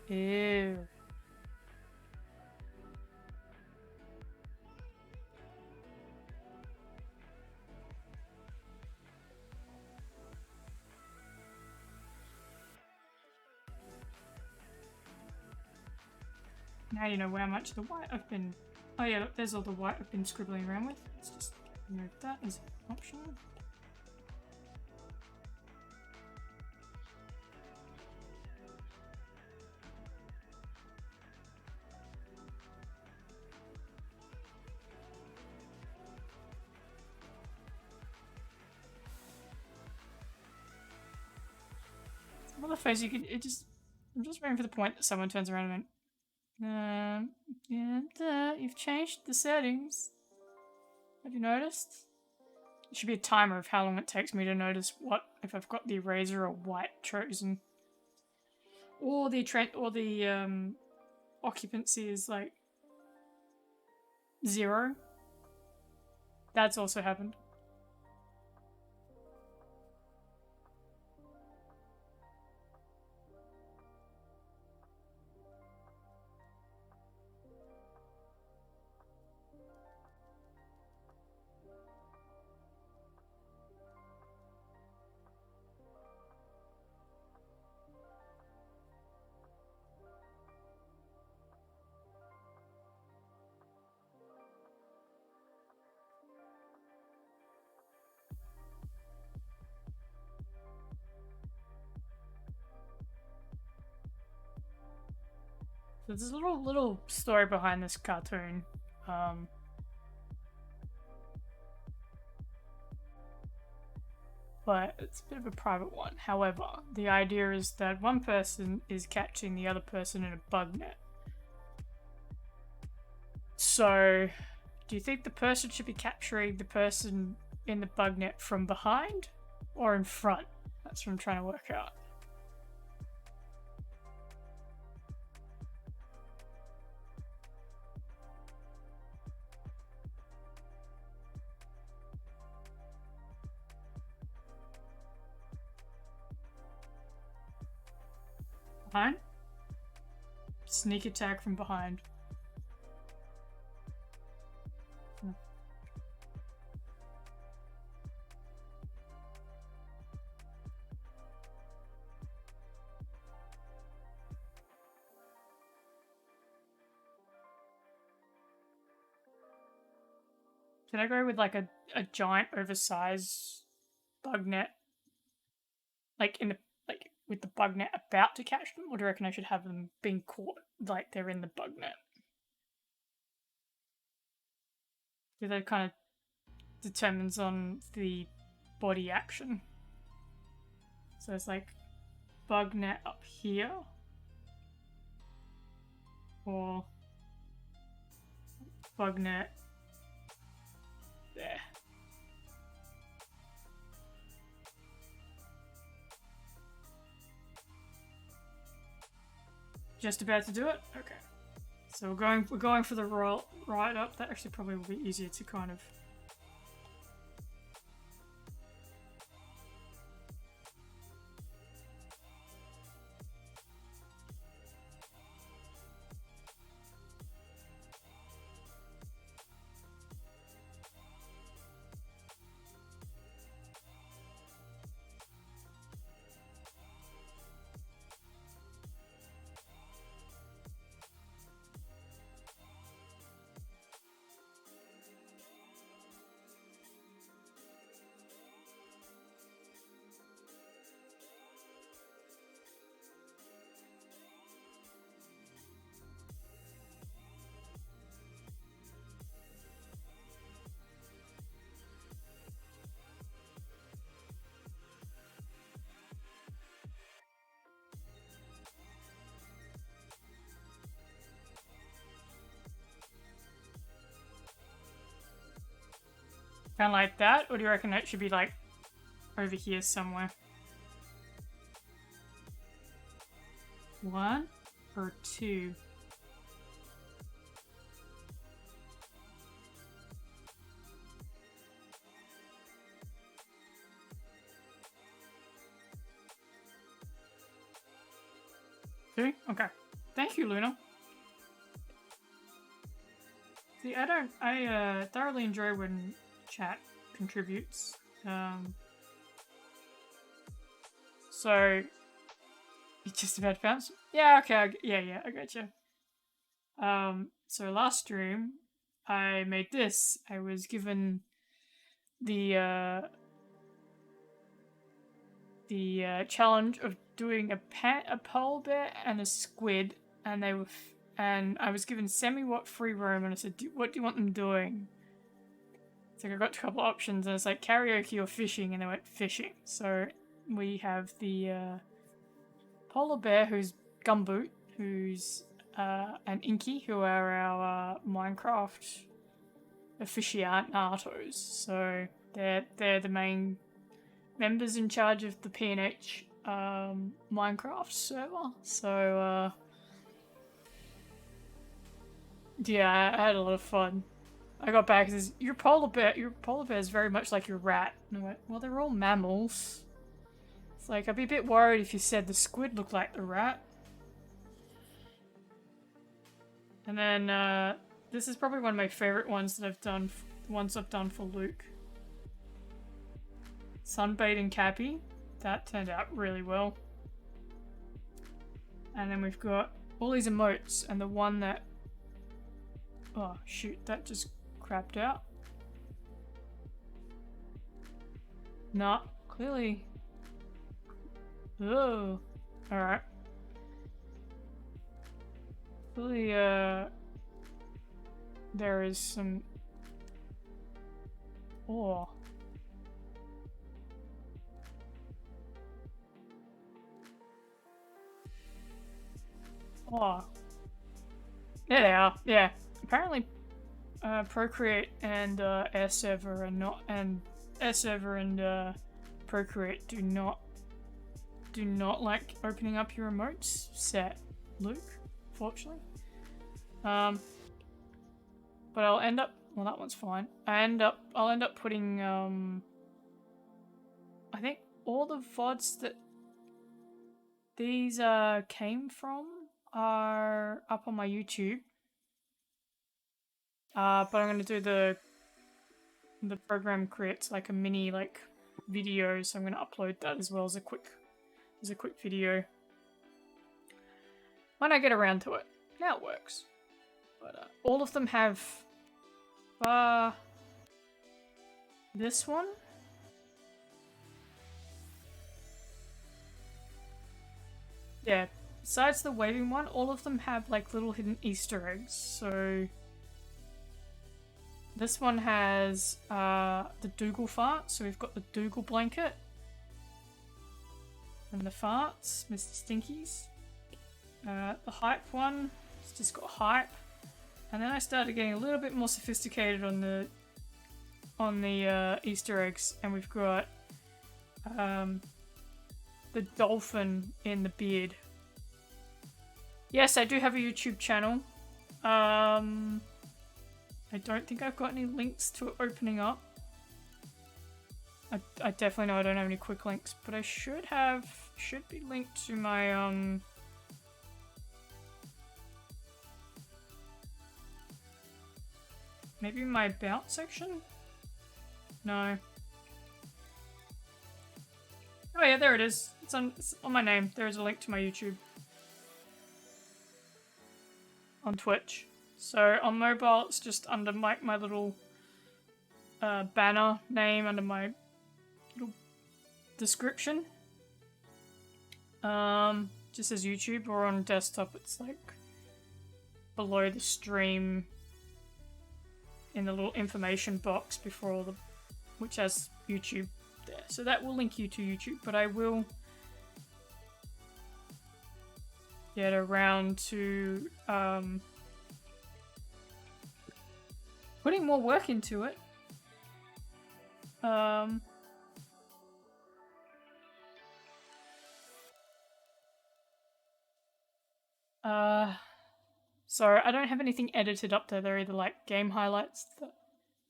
Ew. Now you know how much the white I've been... Oh yeah, look, there's all the white I've been scribbling around with. Let's just remove that as an option. Well, the face you can... I'm just waiting for the point that someone turns around and went, you've changed the settings. Have you noticed? There should be a timer of how long it takes me to notice if I've got the eraser or white chosen. Or the occupancy is like 0. That's also happened. So there's a little story behind this cartoon. But it's a bit of a private one. However, the idea is that one person is catching the other person in a bug net. So, do you think the person should be capturing the person in the bug net from behind or in front? That's what I'm trying to work out. Behind? Sneak attack from behind. Should I go with like a giant oversized bug net? Like with the bug net about to catch them? Or do you reckon I should have them being caught like they're in the bug net? So that kind of determines on the body action. So it's like bug net up here. Or bug net there. Just about to do it? Okay. So we're going for the right up. That actually probably will be easier to kind of... Kind of like that, or do you reckon it should be like over here somewhere? 1 or 2? Two? Okay. Thank you, Luna. See, I thoroughly enjoy when chat contributes. So, you just about found some? Yeah, okay, yeah, I gotcha. So last stream, I made this. I was given the challenge of doing a polar bear and a squid, and they were and I was given semi-watt free roam, and I said, "What do you want them doing?" So I got a couple options, and it's like karaoke or fishing, and they went fishing. So we have the polar bear, who's Gumboot, who's and Inky, who are our Minecraft aficionados. So they're the main members in charge of the PNH Minecraft server. So yeah, I had a lot of fun. I got back and says, your polar bear is very much like your rat. And I went, well, they're all mammals. It's like, I'd be a bit worried if you said the squid looked like the rat. And then this is probably one of my favorite ones that I've done, the ones I've done for Luke. Sunbathing Cappy. That turned out really well. And then we've got all these emotes, and the one that... Oh, shoot, that just crapped out. Not clearly. Oh, alright. Clearly, there is some... Oh. Oh. There they are, yeah. Apparently, Procreate and AirServer are not, and AirServer and Procreate do not like opening up your emotes set, Luke, fortunately. But I'll end up, well, that one's fine. I'll end up putting I think all the VODs that these came from are up on my YouTube. But I'm gonna do the program creates like a mini like video, so I'm gonna upload that as well as a quick video when I get around to it. Now it works. But all of them have this one. Yeah, besides the waving one, all of them have like little hidden Easter eggs. So this one has the Dougal fart, so we've got the Dougal blanket. And the farts, Mr. Stinkies. The hype one, it's just got hype. And then I started getting a little bit more sophisticated on the Easter eggs, and we've got the dolphin in the beard. Yes, I do have a YouTube channel. I don't think I've got any links to it opening up. I definitely know I don't have any quick links, but I should be linked to my maybe my about section? No. Oh yeah, there it is. It's on my name. There is a link to my YouTube. On Twitch. So on mobile, it's just under my little banner name under my little description. Just says YouTube, or on desktop, it's like below the stream in the little information box before all the, which has YouTube there. So that will link you to YouTube, but I will get around to putting more work into it. Um, so I don't have anything edited up there. They're either like game highlights that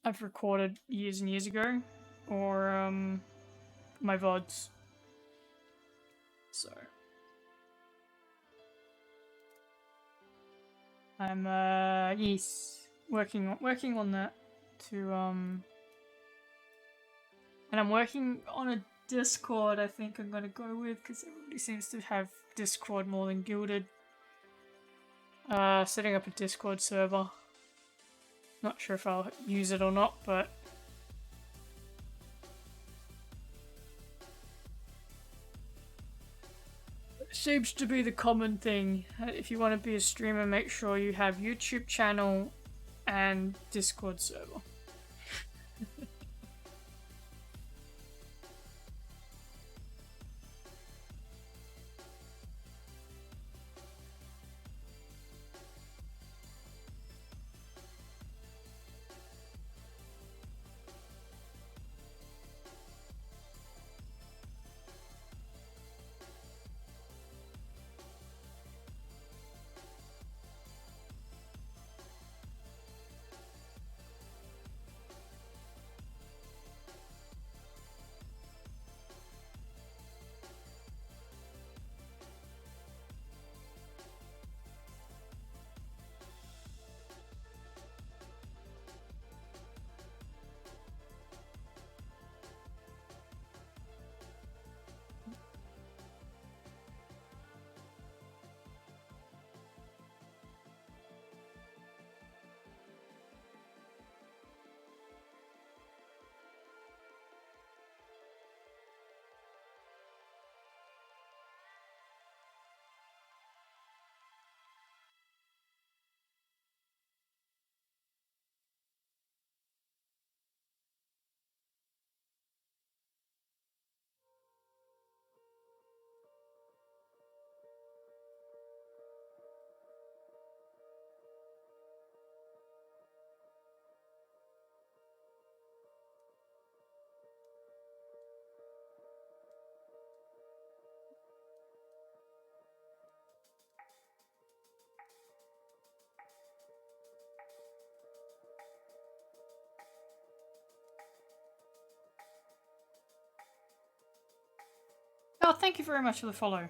I've recorded years and years ago, or my VODs. So I'm yes, working on that to and I'm working on a Discord. I think I'm gonna go with because everybody seems to have Discord more than Guilded. Setting up a Discord server. Not sure if I'll use it or not, but it seems to be the common thing. If you want to be a streamer, make sure you have YouTube channel and Discord server. Oh, thank you very much for the follow.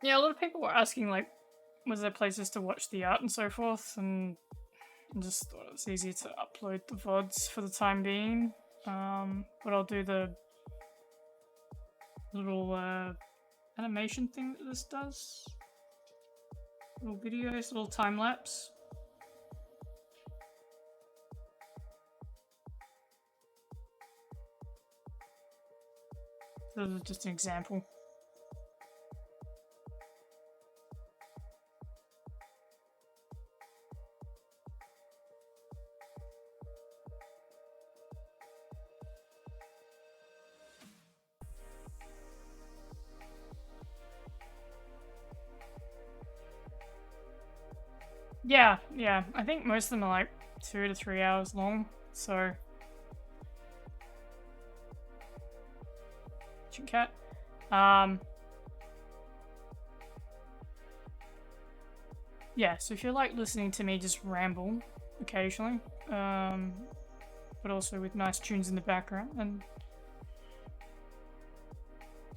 Yeah, a lot of people were asking, like, was there places to watch the art and so forth, and I just thought it was easier to upload the VODs for the time being. But I'll do the little animation thing that this does. Little videos, little time lapse. This is just an example. Yeah, yeah. I think most of them are like 2 to 3 hours long, so. Cat. Yeah, so if you like listening to me just ramble occasionally, but also with nice tunes in the background, and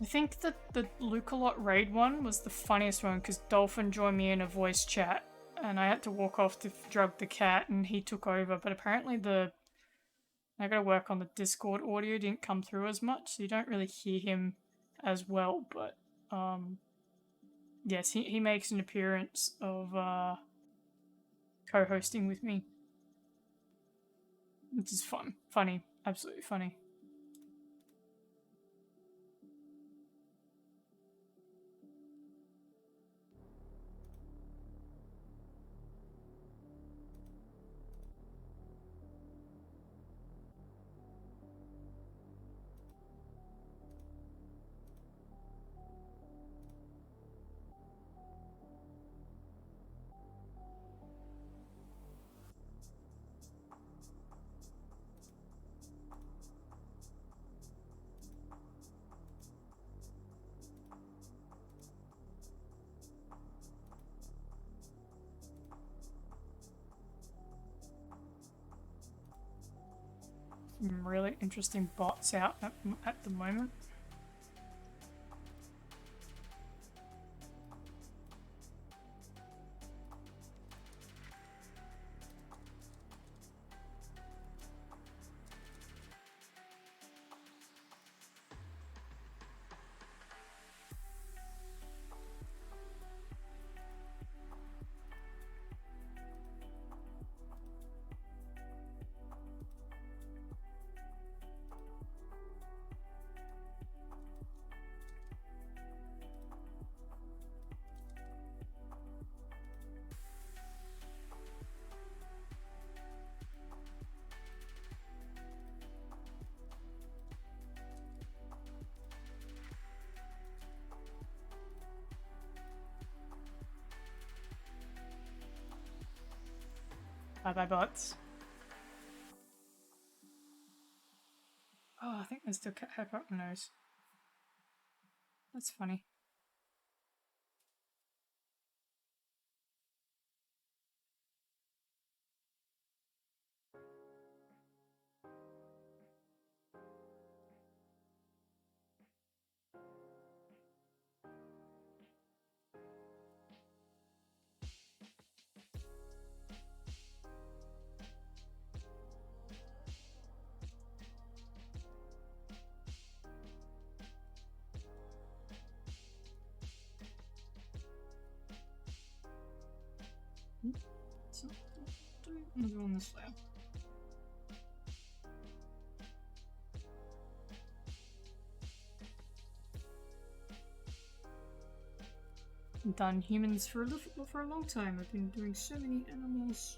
I think that the Lukalot raid one was the funniest one because Dolphin joined me in a voice chat and I had to walk off to drug the cat and he took over, but apparently I gotta work on the Discord audio, didn't come through as much, so you don't really hear him as well, but yes, he makes an appearance of co-hosting with me. Which is fun. Funny. Absolutely funny. some really interesting bots out at the moment. Bye bye bots. Oh, I think there's still hair up my nose. That's funny. So, do another one this way. I've done humans for a long time. I've been doing so many animals.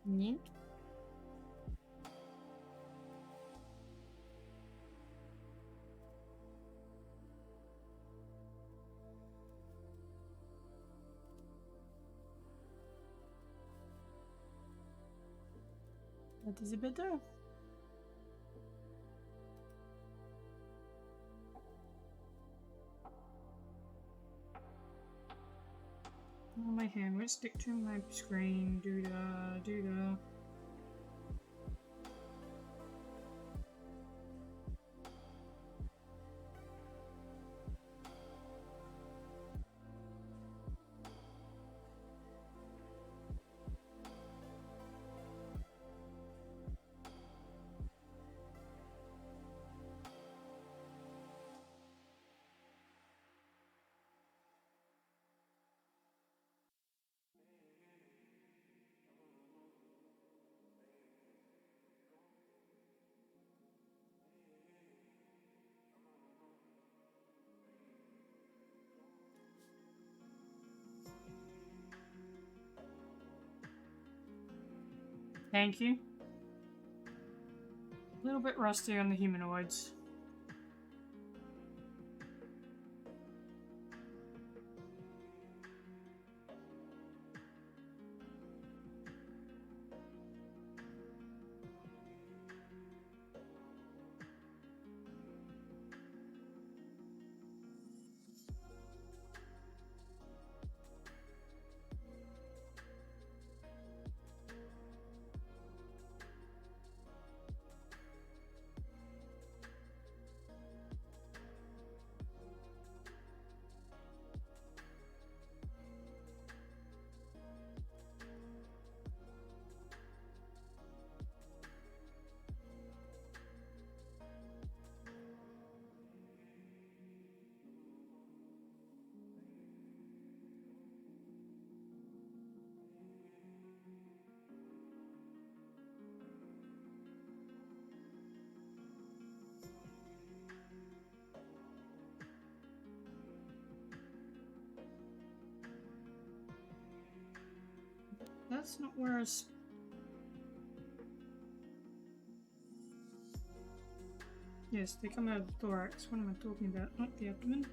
Neat. That is a better. Oh, my hand won't stick to my screen. Doo-da, doo-da. Thank you. A little bit rusty on the humanoids. That's not where it's... Yes, they come out of the thorax. What am I talking about? Not the abdomen.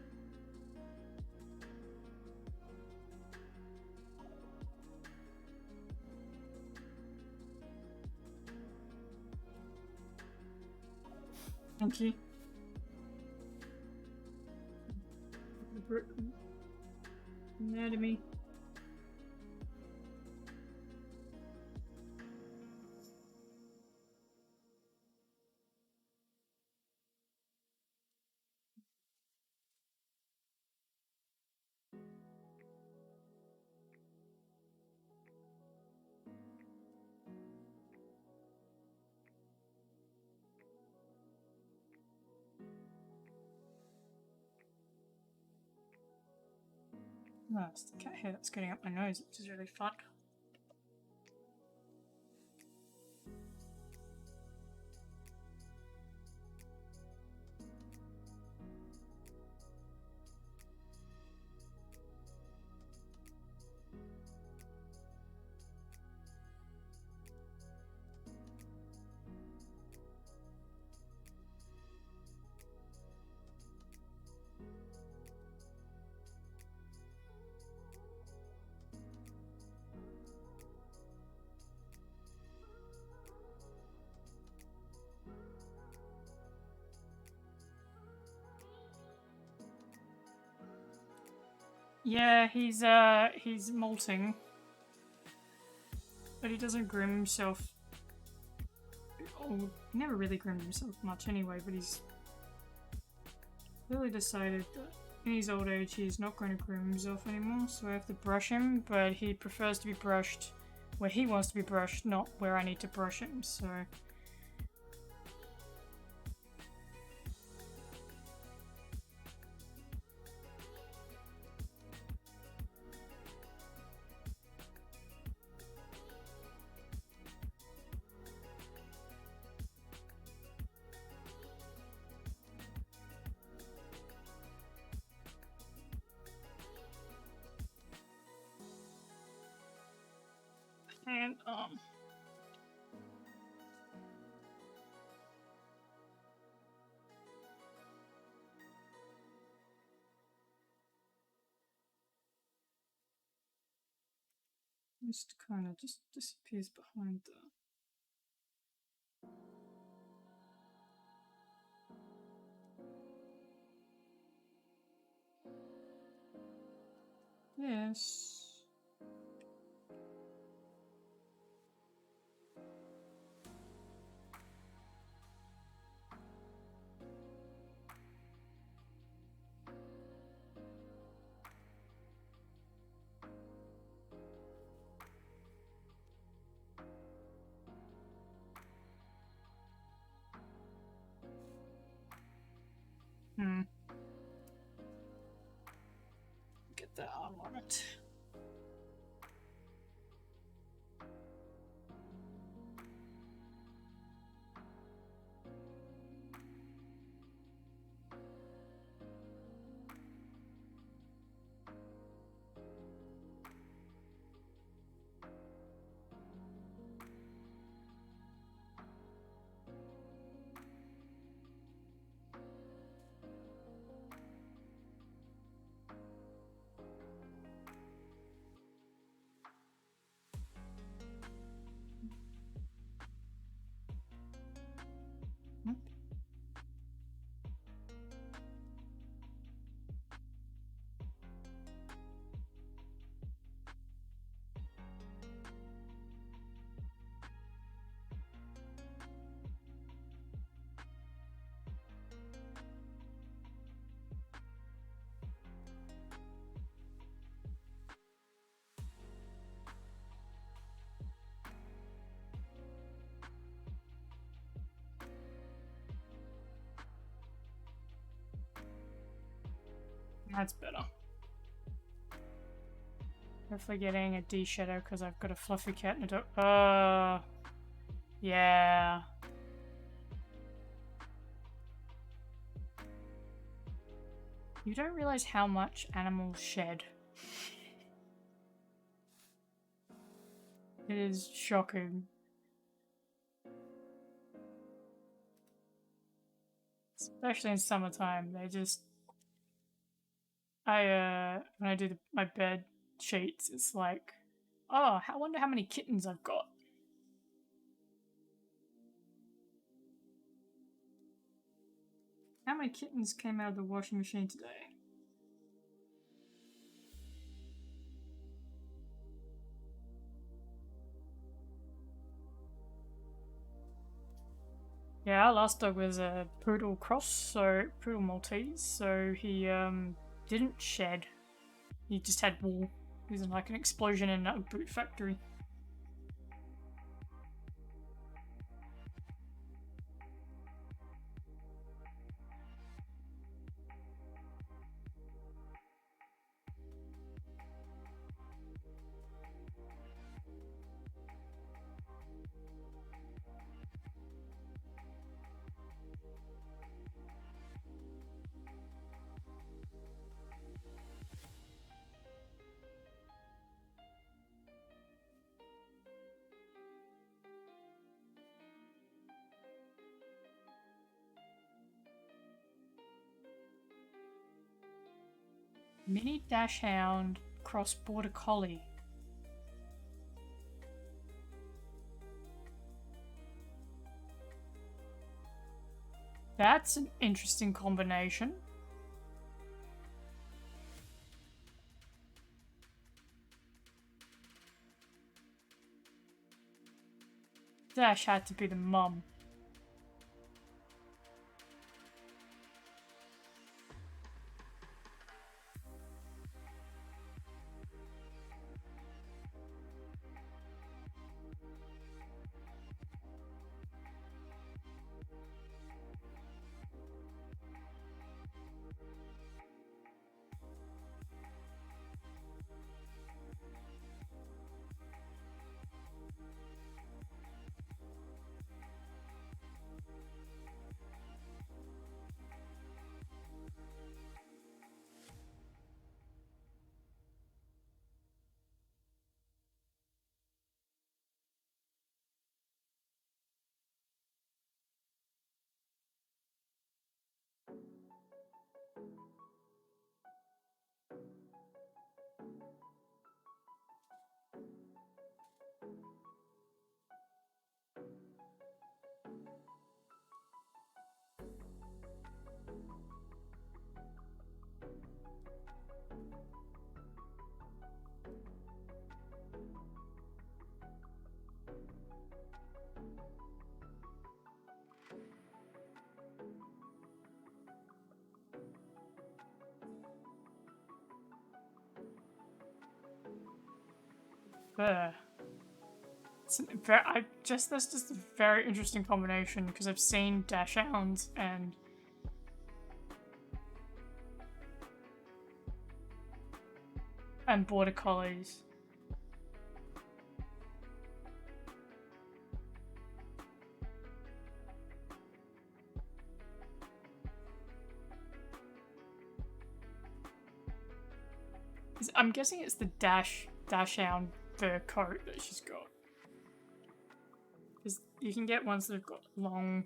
Thank you. Anatomy. Oh, it's the cat hair that's getting up my nose, which is really fun. Yeah, he's molting. But he doesn't groom himself. Oh, he never really groomed himself much anyway, but he's really decided that in his old age he's not going to groom himself anymore, so I have to brush him, but he prefers to be brushed where he wants to be brushed, not where I need to brush him, so... And, just kind of just disappears behind the... Yes. Get that arm on it. That's better. Hopefully getting a D shadow because I've got a fluffy cat and a dog. Yeah. You don't realize how much animals shed. It is shocking. Especially in summertime, they just... when I do my bed sheets, it's like, oh, I wonder how many kittens I've got. How many kittens came out of the washing machine today? Yeah, our last dog was a poodle cross, so poodle Maltese, so he didn't shed. He just had wool. He was in like an explosion in a boot factory. Mini Dachshund cross border collie. That's an interesting combination. Dash had to be the mum. That's just a very interesting combination because I've seen Dachshunds and Border Collies. I'm guessing it's the Dachshund fur coat that she's got. Because you can get ones that have got long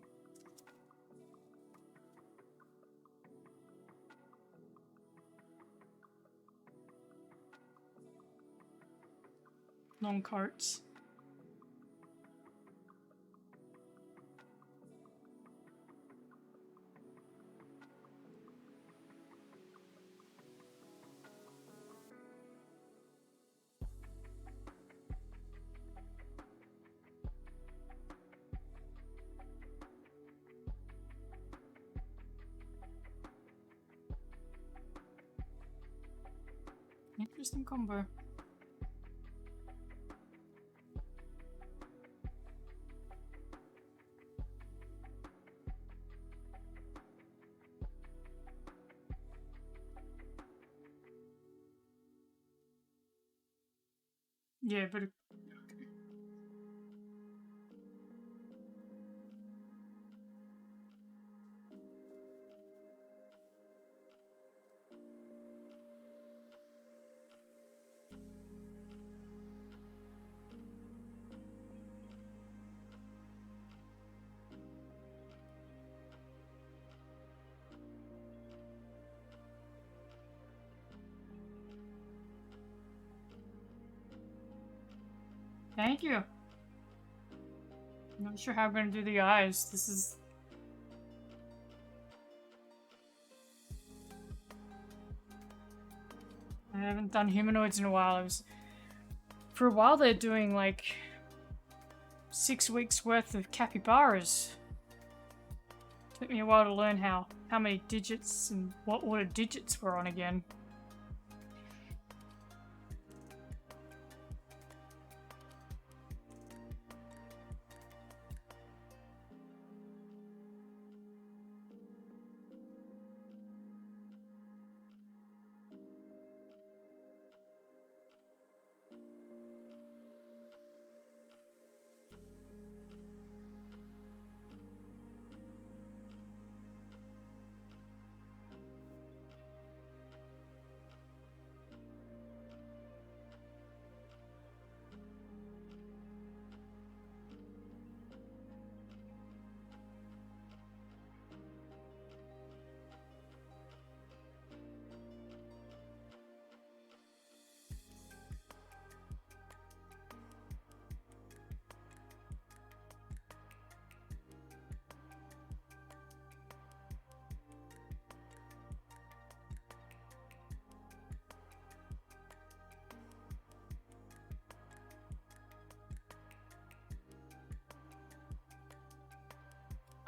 coats. Interesting combo. Yeah, but thank you. I'm not sure how I'm gonna do the eyes. This is... I haven't done humanoids in a while. For a while they're doing like 6 weeks worth of capybaras. Took me a while to learn how many digits and what order digits were on again.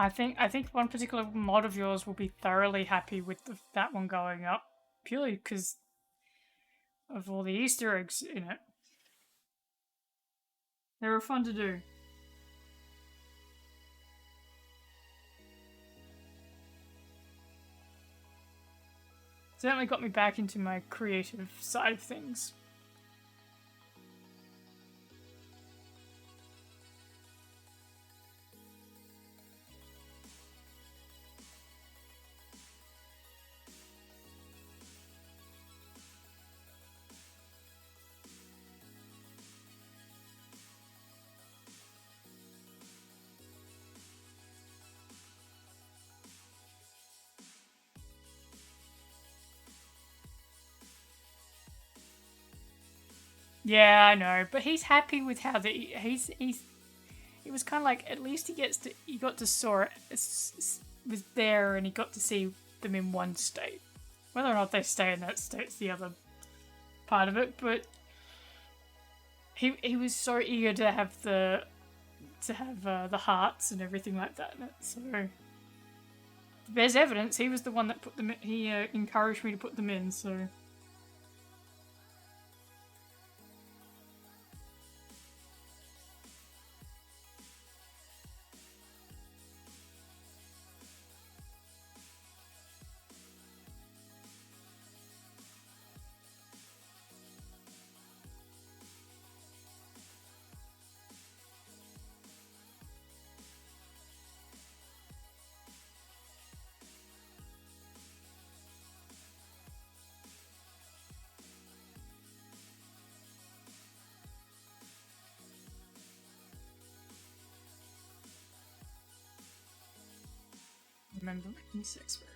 I think one particular mod of yours will be thoroughly happy with that one going up, purely because of all the Easter eggs in it. They were fun to do. Certainly got me back into my creative side of things. Yeah, I know, but he's happy with how he's it was kind of like at least he got to saw it was there and he got to see them in one state. Whether or not they stay in that state's the other part of it, but he was so eager to have the hearts and everything like that in it. So there's evidence he was the one that put them. He encouraged me to put them in. So. Remember my E6 word.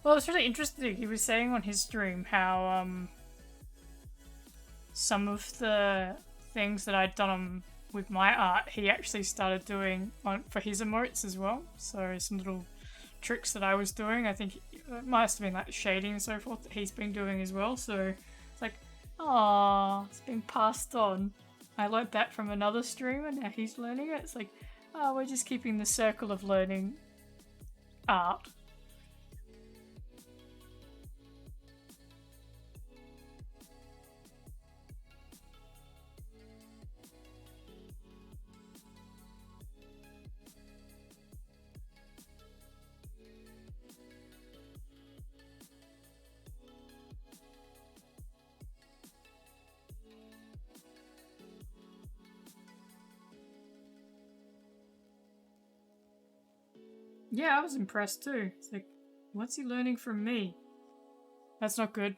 Well, it's really interesting. He was saying on his stream how some of the things that I'd done with my art, he actually started doing for his emotes as well. So some little tricks that I was doing, I think it must have been like shading and so forth that he's been doing as well. So it's like, oh, it's been passed on. I learnt that from another streamer. Now he's learning it. It's like, oh, we're just keeping the circle of learning art. Yeah, I was impressed too. It's like, what's he learning from me? That's not good.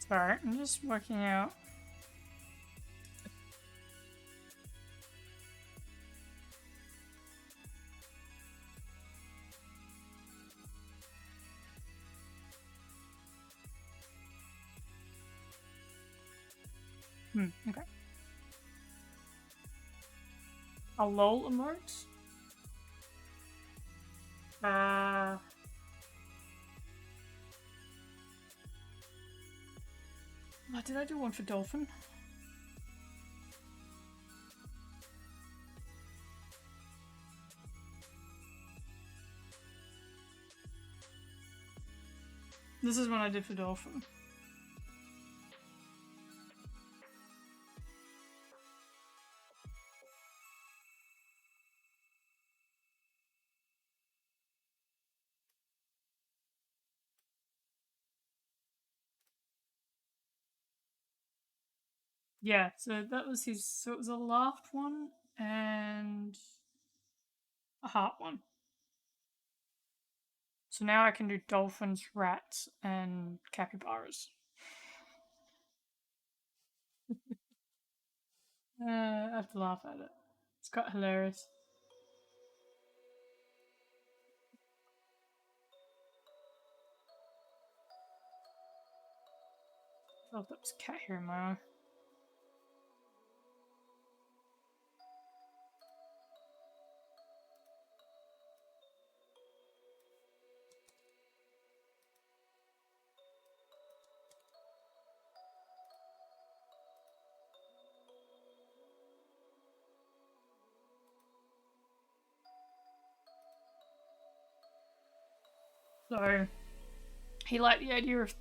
Sorry, I'm just working out. Okay. A lol emote? Oh, did I do one for Dolphin? This is one I did for Dolphin. Yeah, so that was his. So it was a laugh one and a heart one. So now I can do dolphins, rats, and capybaras. I have to laugh at it. It's quite hilarious. Oh, that was a cat here in my eye. So he liked the idea of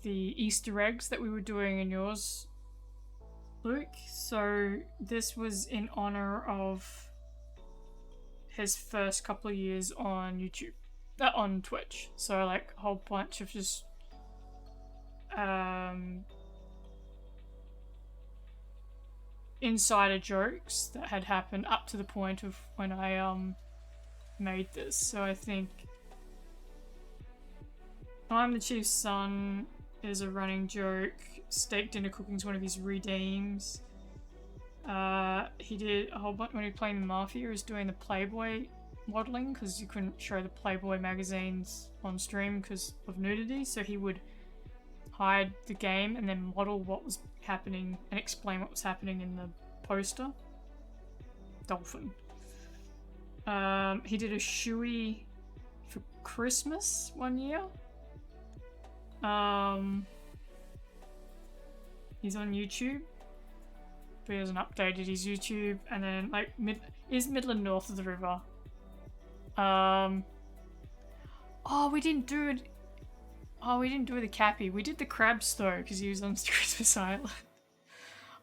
the Easter eggs that we were doing in yours, Luke. So this was in honor of his first couple of years on YouTube, on Twitch. So like a whole bunch of just insider jokes that had happened up to the point of when I made this. So I think I'm the Chief's Son is a running joke. Steak dinner cooking is one of his redeems. He did a whole bunch when he was playing the Mafia. He was doing the Playboy modeling because you couldn't show the Playboy magazines on stream because of nudity. So he would hide the game and then model what was happening and explain what was happening in the poster. Dolphin. He did a shoey for Christmas one year. He's on YouTube, but he hasn't updated his YouTube. And then like is Midland north of the river. Oh, we didn't do it. Oh, we didn't do the Cappy. We did the crabs though, because he was on Christmas Island.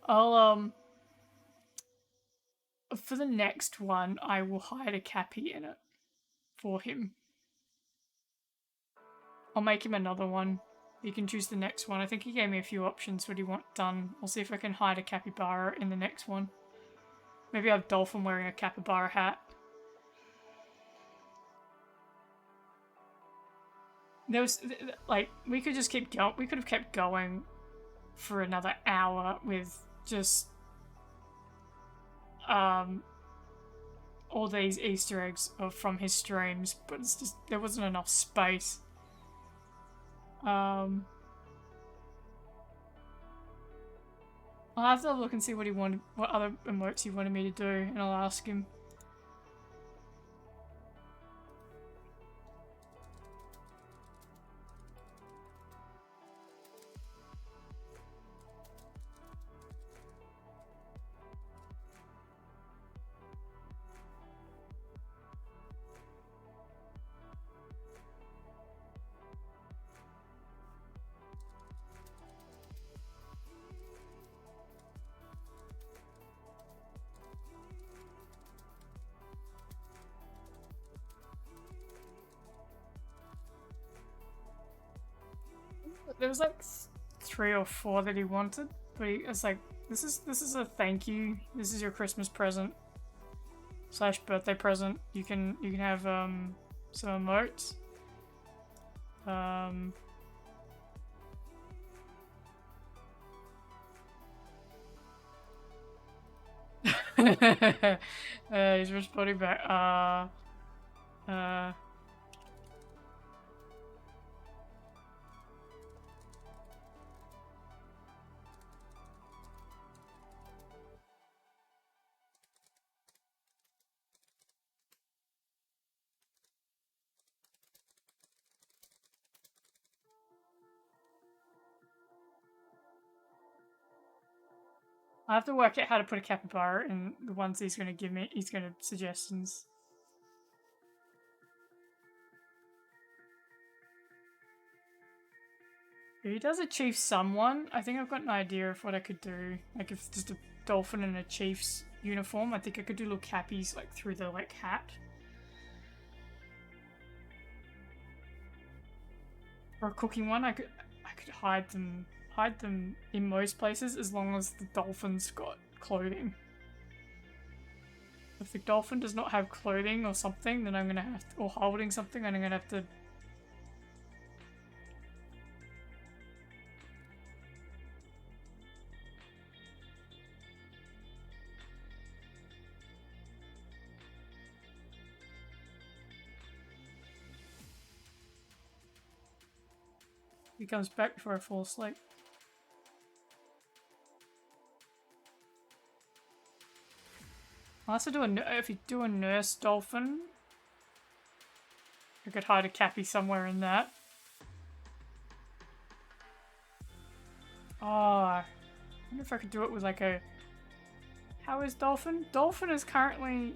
I'll for the next one, I will hide a Cappy in it for him. I'll make him another one. You can choose the next one. I think he gave me a few options what he want done. I'll see if I can hide a capybara in the next one. Maybe I have Dolphin wearing a capybara hat. There was like we could just keep going. We could have kept going for another hour with just all these Easter eggs from his streams, but it's just there wasn't enough space. I'll have to look and see what other emotes he wanted me to do, and I'll ask him. There was like 3 or 4 that he wanted, but he was like, "This is a thank you. This is your Christmas present." / birthday present. You can have some emotes. He's responding back. I have to work out how to put a capybara in the ones he's going to give me. He's going to suggestions. If he does a chief someone, I think I've got an idea of what I could do. Like if it's just a dolphin in a chief's uniform, I think I could do little cappies like through the like hat. Or a cooking one, I could hide them in most places as long as the dolphin's got clothing. If the dolphin does not have clothing or something, then I'm gonna have to, or holding something, and I'm gonna have to. He comes back before I fall asleep. I'll also do if you do a nurse dolphin, I could hide a cappy somewhere in that. Oh, I wonder if I could do it with like a. How is Dolphin? Dolphin is currently,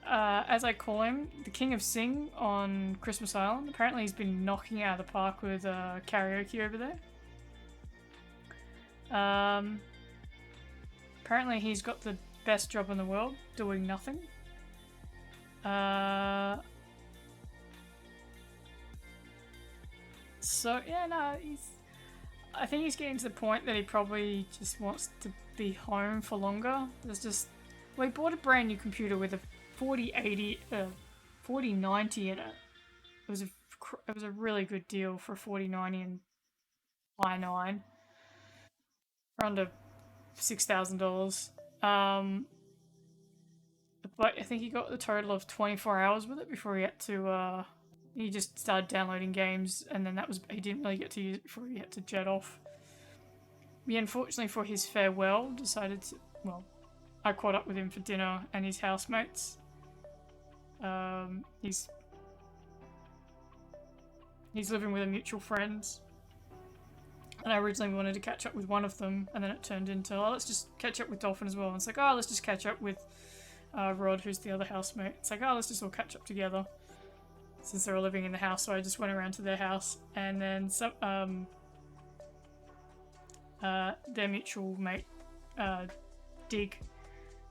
as I call him, the King of Sing on Christmas Island. Apparently he's been knocking out of the park with karaoke over there. Apparently he's got the best job in the world, doing nothing. So yeah, no, I think he's getting to the point that he probably just wants to be home for longer. There's just, well, he bought a brand new computer with a 4090 in it. It was a really good deal for a 4090 and i9 for under $6,000. But I think he got the total of 24 hours with it before he had to. He just started downloading games, and then he didn't really get to use it before he had to jet off. He unfortunately for his farewell decided to, well, I caught up with him for dinner and his housemates. He's living with a mutual friend, and I originally wanted to catch up with one of them, and then it turned into, oh, let's just catch up with Dolphin as well. And it's like, oh, let's just catch up with Rod, who's the other housemate. It's like, oh, let's just all catch up together, since they're all living in the house. So I just went around to their house, and then some their mutual mate Dig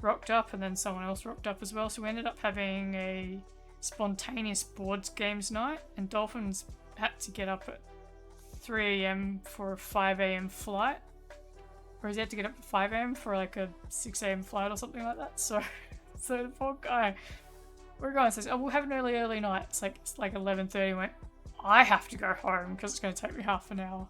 rocked up, and then someone else rocked up as well. So we ended up having a spontaneous board games night, and Dolphins had to get up at 3 AM for a 5 AM flight, whereas he had to get up at 5 AM for like a 6 AM flight or something like that. So the poor guy, we're going, says, oh, we'll have an early night. It's like 11:30. Went, I have to go home because it's going to take me half an hour.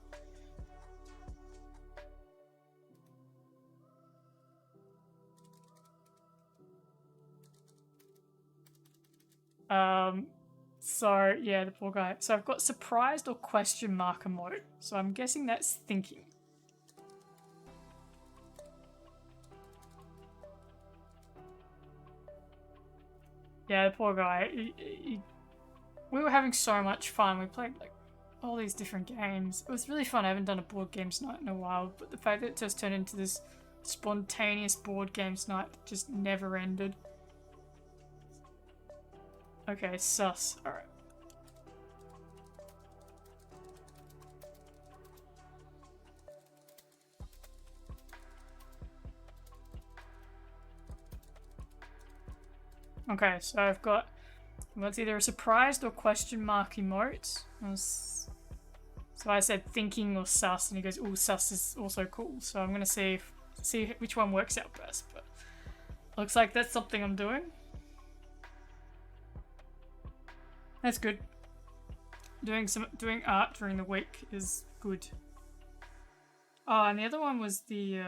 So yeah, the poor guy. So I've got surprised or question mark emote. So I'm guessing that's thinking. Yeah, the poor guy. We were having so much fun. We played like all these different games. It was really fun. I haven't done a board games night in a while, but the fact that it just turned into this spontaneous board games night that just never ended. Okay, sus. Alright. Okay, so I've got, well, it's either a surprised or question mark emote. So I said thinking or sus, and he goes, "Oh, sus is also cool." So I'm gonna see which one works out best. But looks like that's something I'm doing. That's good. Doing art during the week is good. Oh, and the other one was the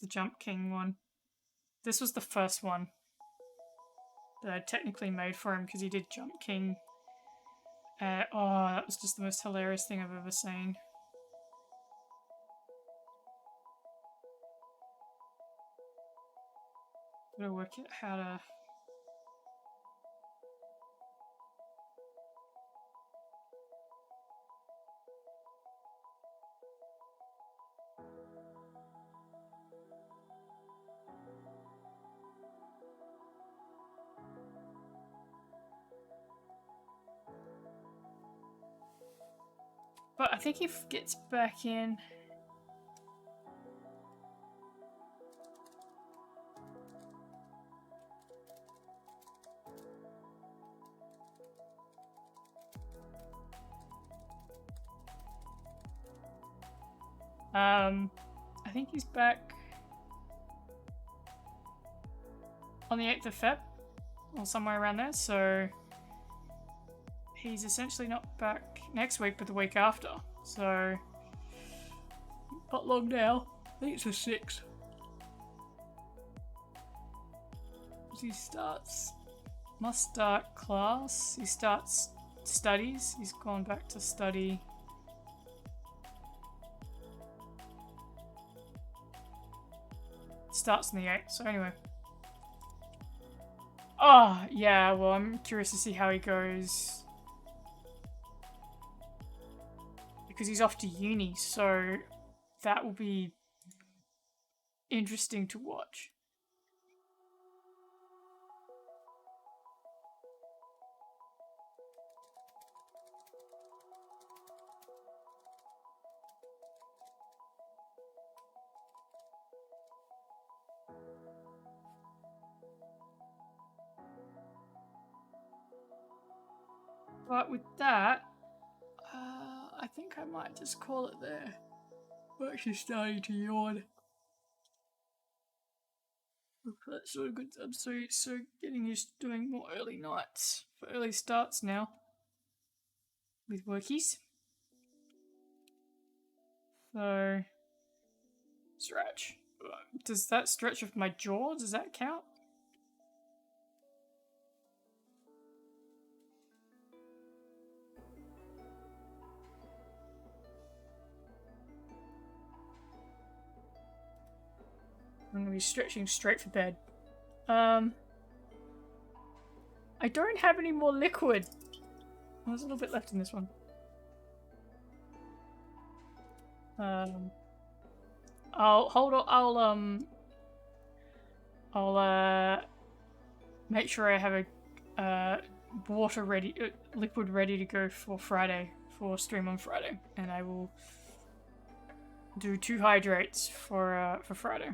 Jump King one. This was the first one that I technically made for him because he did Jump King. Oh, that was just the most hilarious thing I've ever seen. Gotta work out how to... But I think he gets back in. I think he's back on the 8th of Feb, or somewhere around there, so he's essentially not back next week, but the week after. So, not long now. I think it's the 6th. He must start class. He starts studies. He's gone back to study. Starts on the 8th, so anyway. Oh, yeah, well, I'm curious to see how he goes. Because he's off to uni, so that will be interesting to watch. But with that, I think I might just call it there. I'm actually starting to yawn. That's so good. I'm so getting used to doing more early nights for early starts now with workies. So, stretch. Does that stretch of my jaw? Does that count? I'm gonna be stretching straight for bed. I don't have any more liquid. There's a little bit left in this one. I'll hold on. I'll make sure I have a water ready, liquid ready to go for Friday, for stream on Friday, and I will do 2 hydrates for Friday.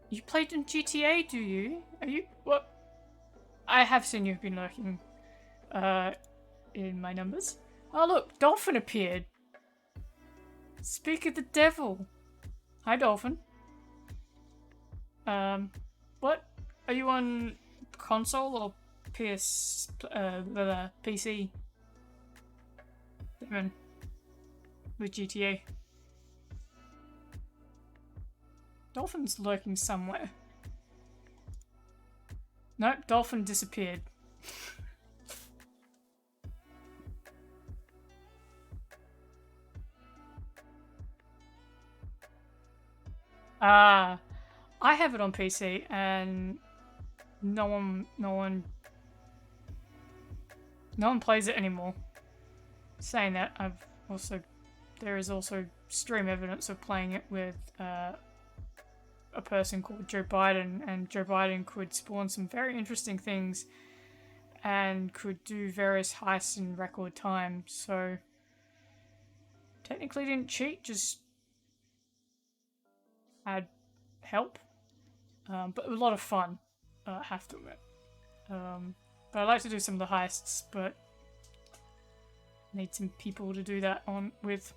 You played in GTA, do you? Are you what? I have seen you've been lurking in my numbers. Oh look, Dolphin appeared. Speak of the devil. Hi, Dolphin. What? Are you on console or PC? Devin. With GTA. Dolphin's lurking somewhere. Nope, Dolphin disappeared. I have it on PC and no one plays it anymore. Saying that, there is also stream evidence of playing it with a person called Joe Biden, and Joe Biden could spawn some very interesting things and could do various heists in record time. So technically didn't cheat, just had help, but a lot of fun, I have to admit. But I like to do some of the heists, but need some people to do that on with.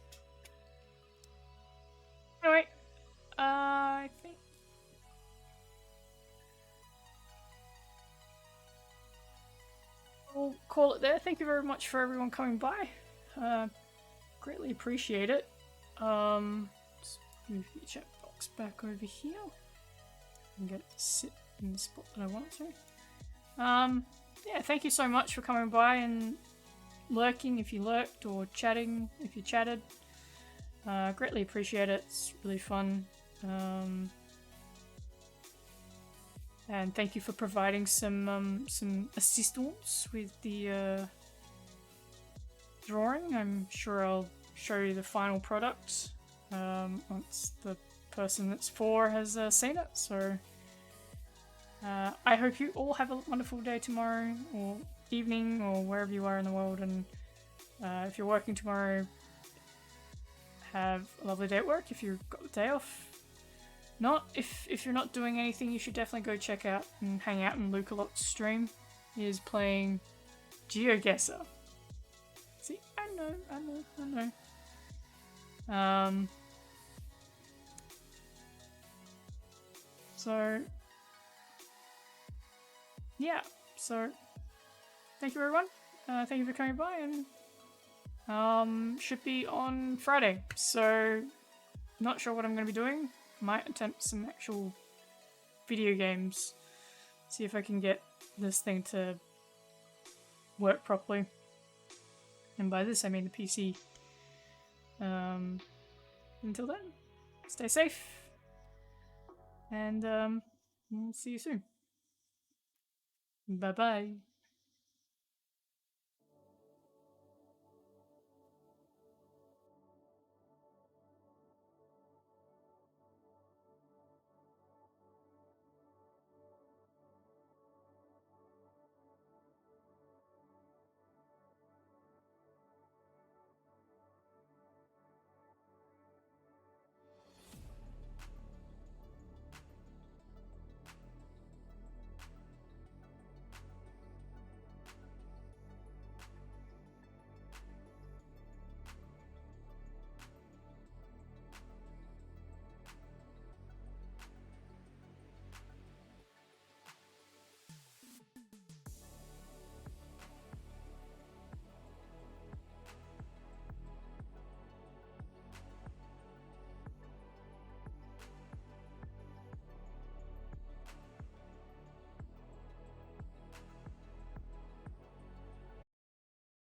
Anyway, I think call it there. Thank you very much for everyone coming by. Greatly appreciate it. Let's move the chat box back over here and get it to sit in the spot that I want it to. Yeah, thank you so much for coming by and lurking if you lurked, or chatting if you chatted. Greatly appreciate it. It's really fun. And thank you for providing some assistance with the drawing. I'm sure I'll show you the final product once the person that's for has seen it. So I hope you all have a wonderful day tomorrow, or evening, or wherever you are in the world. And if you're working tomorrow, have a lovely day at work if you've got the day off. Not if you're not doing anything, you should definitely go check out and hang out in Lukalot's stream. He is playing GeoGuessr. See, I know. So yeah, so thank you everyone. Thank you for coming by, and should be on Friday. So not sure what I'm going to be doing. Might attempt some actual video games. See if I can get this thing to work properly. And by this I mean the PC. Until then, stay safe. And we'll see you soon. Bye bye.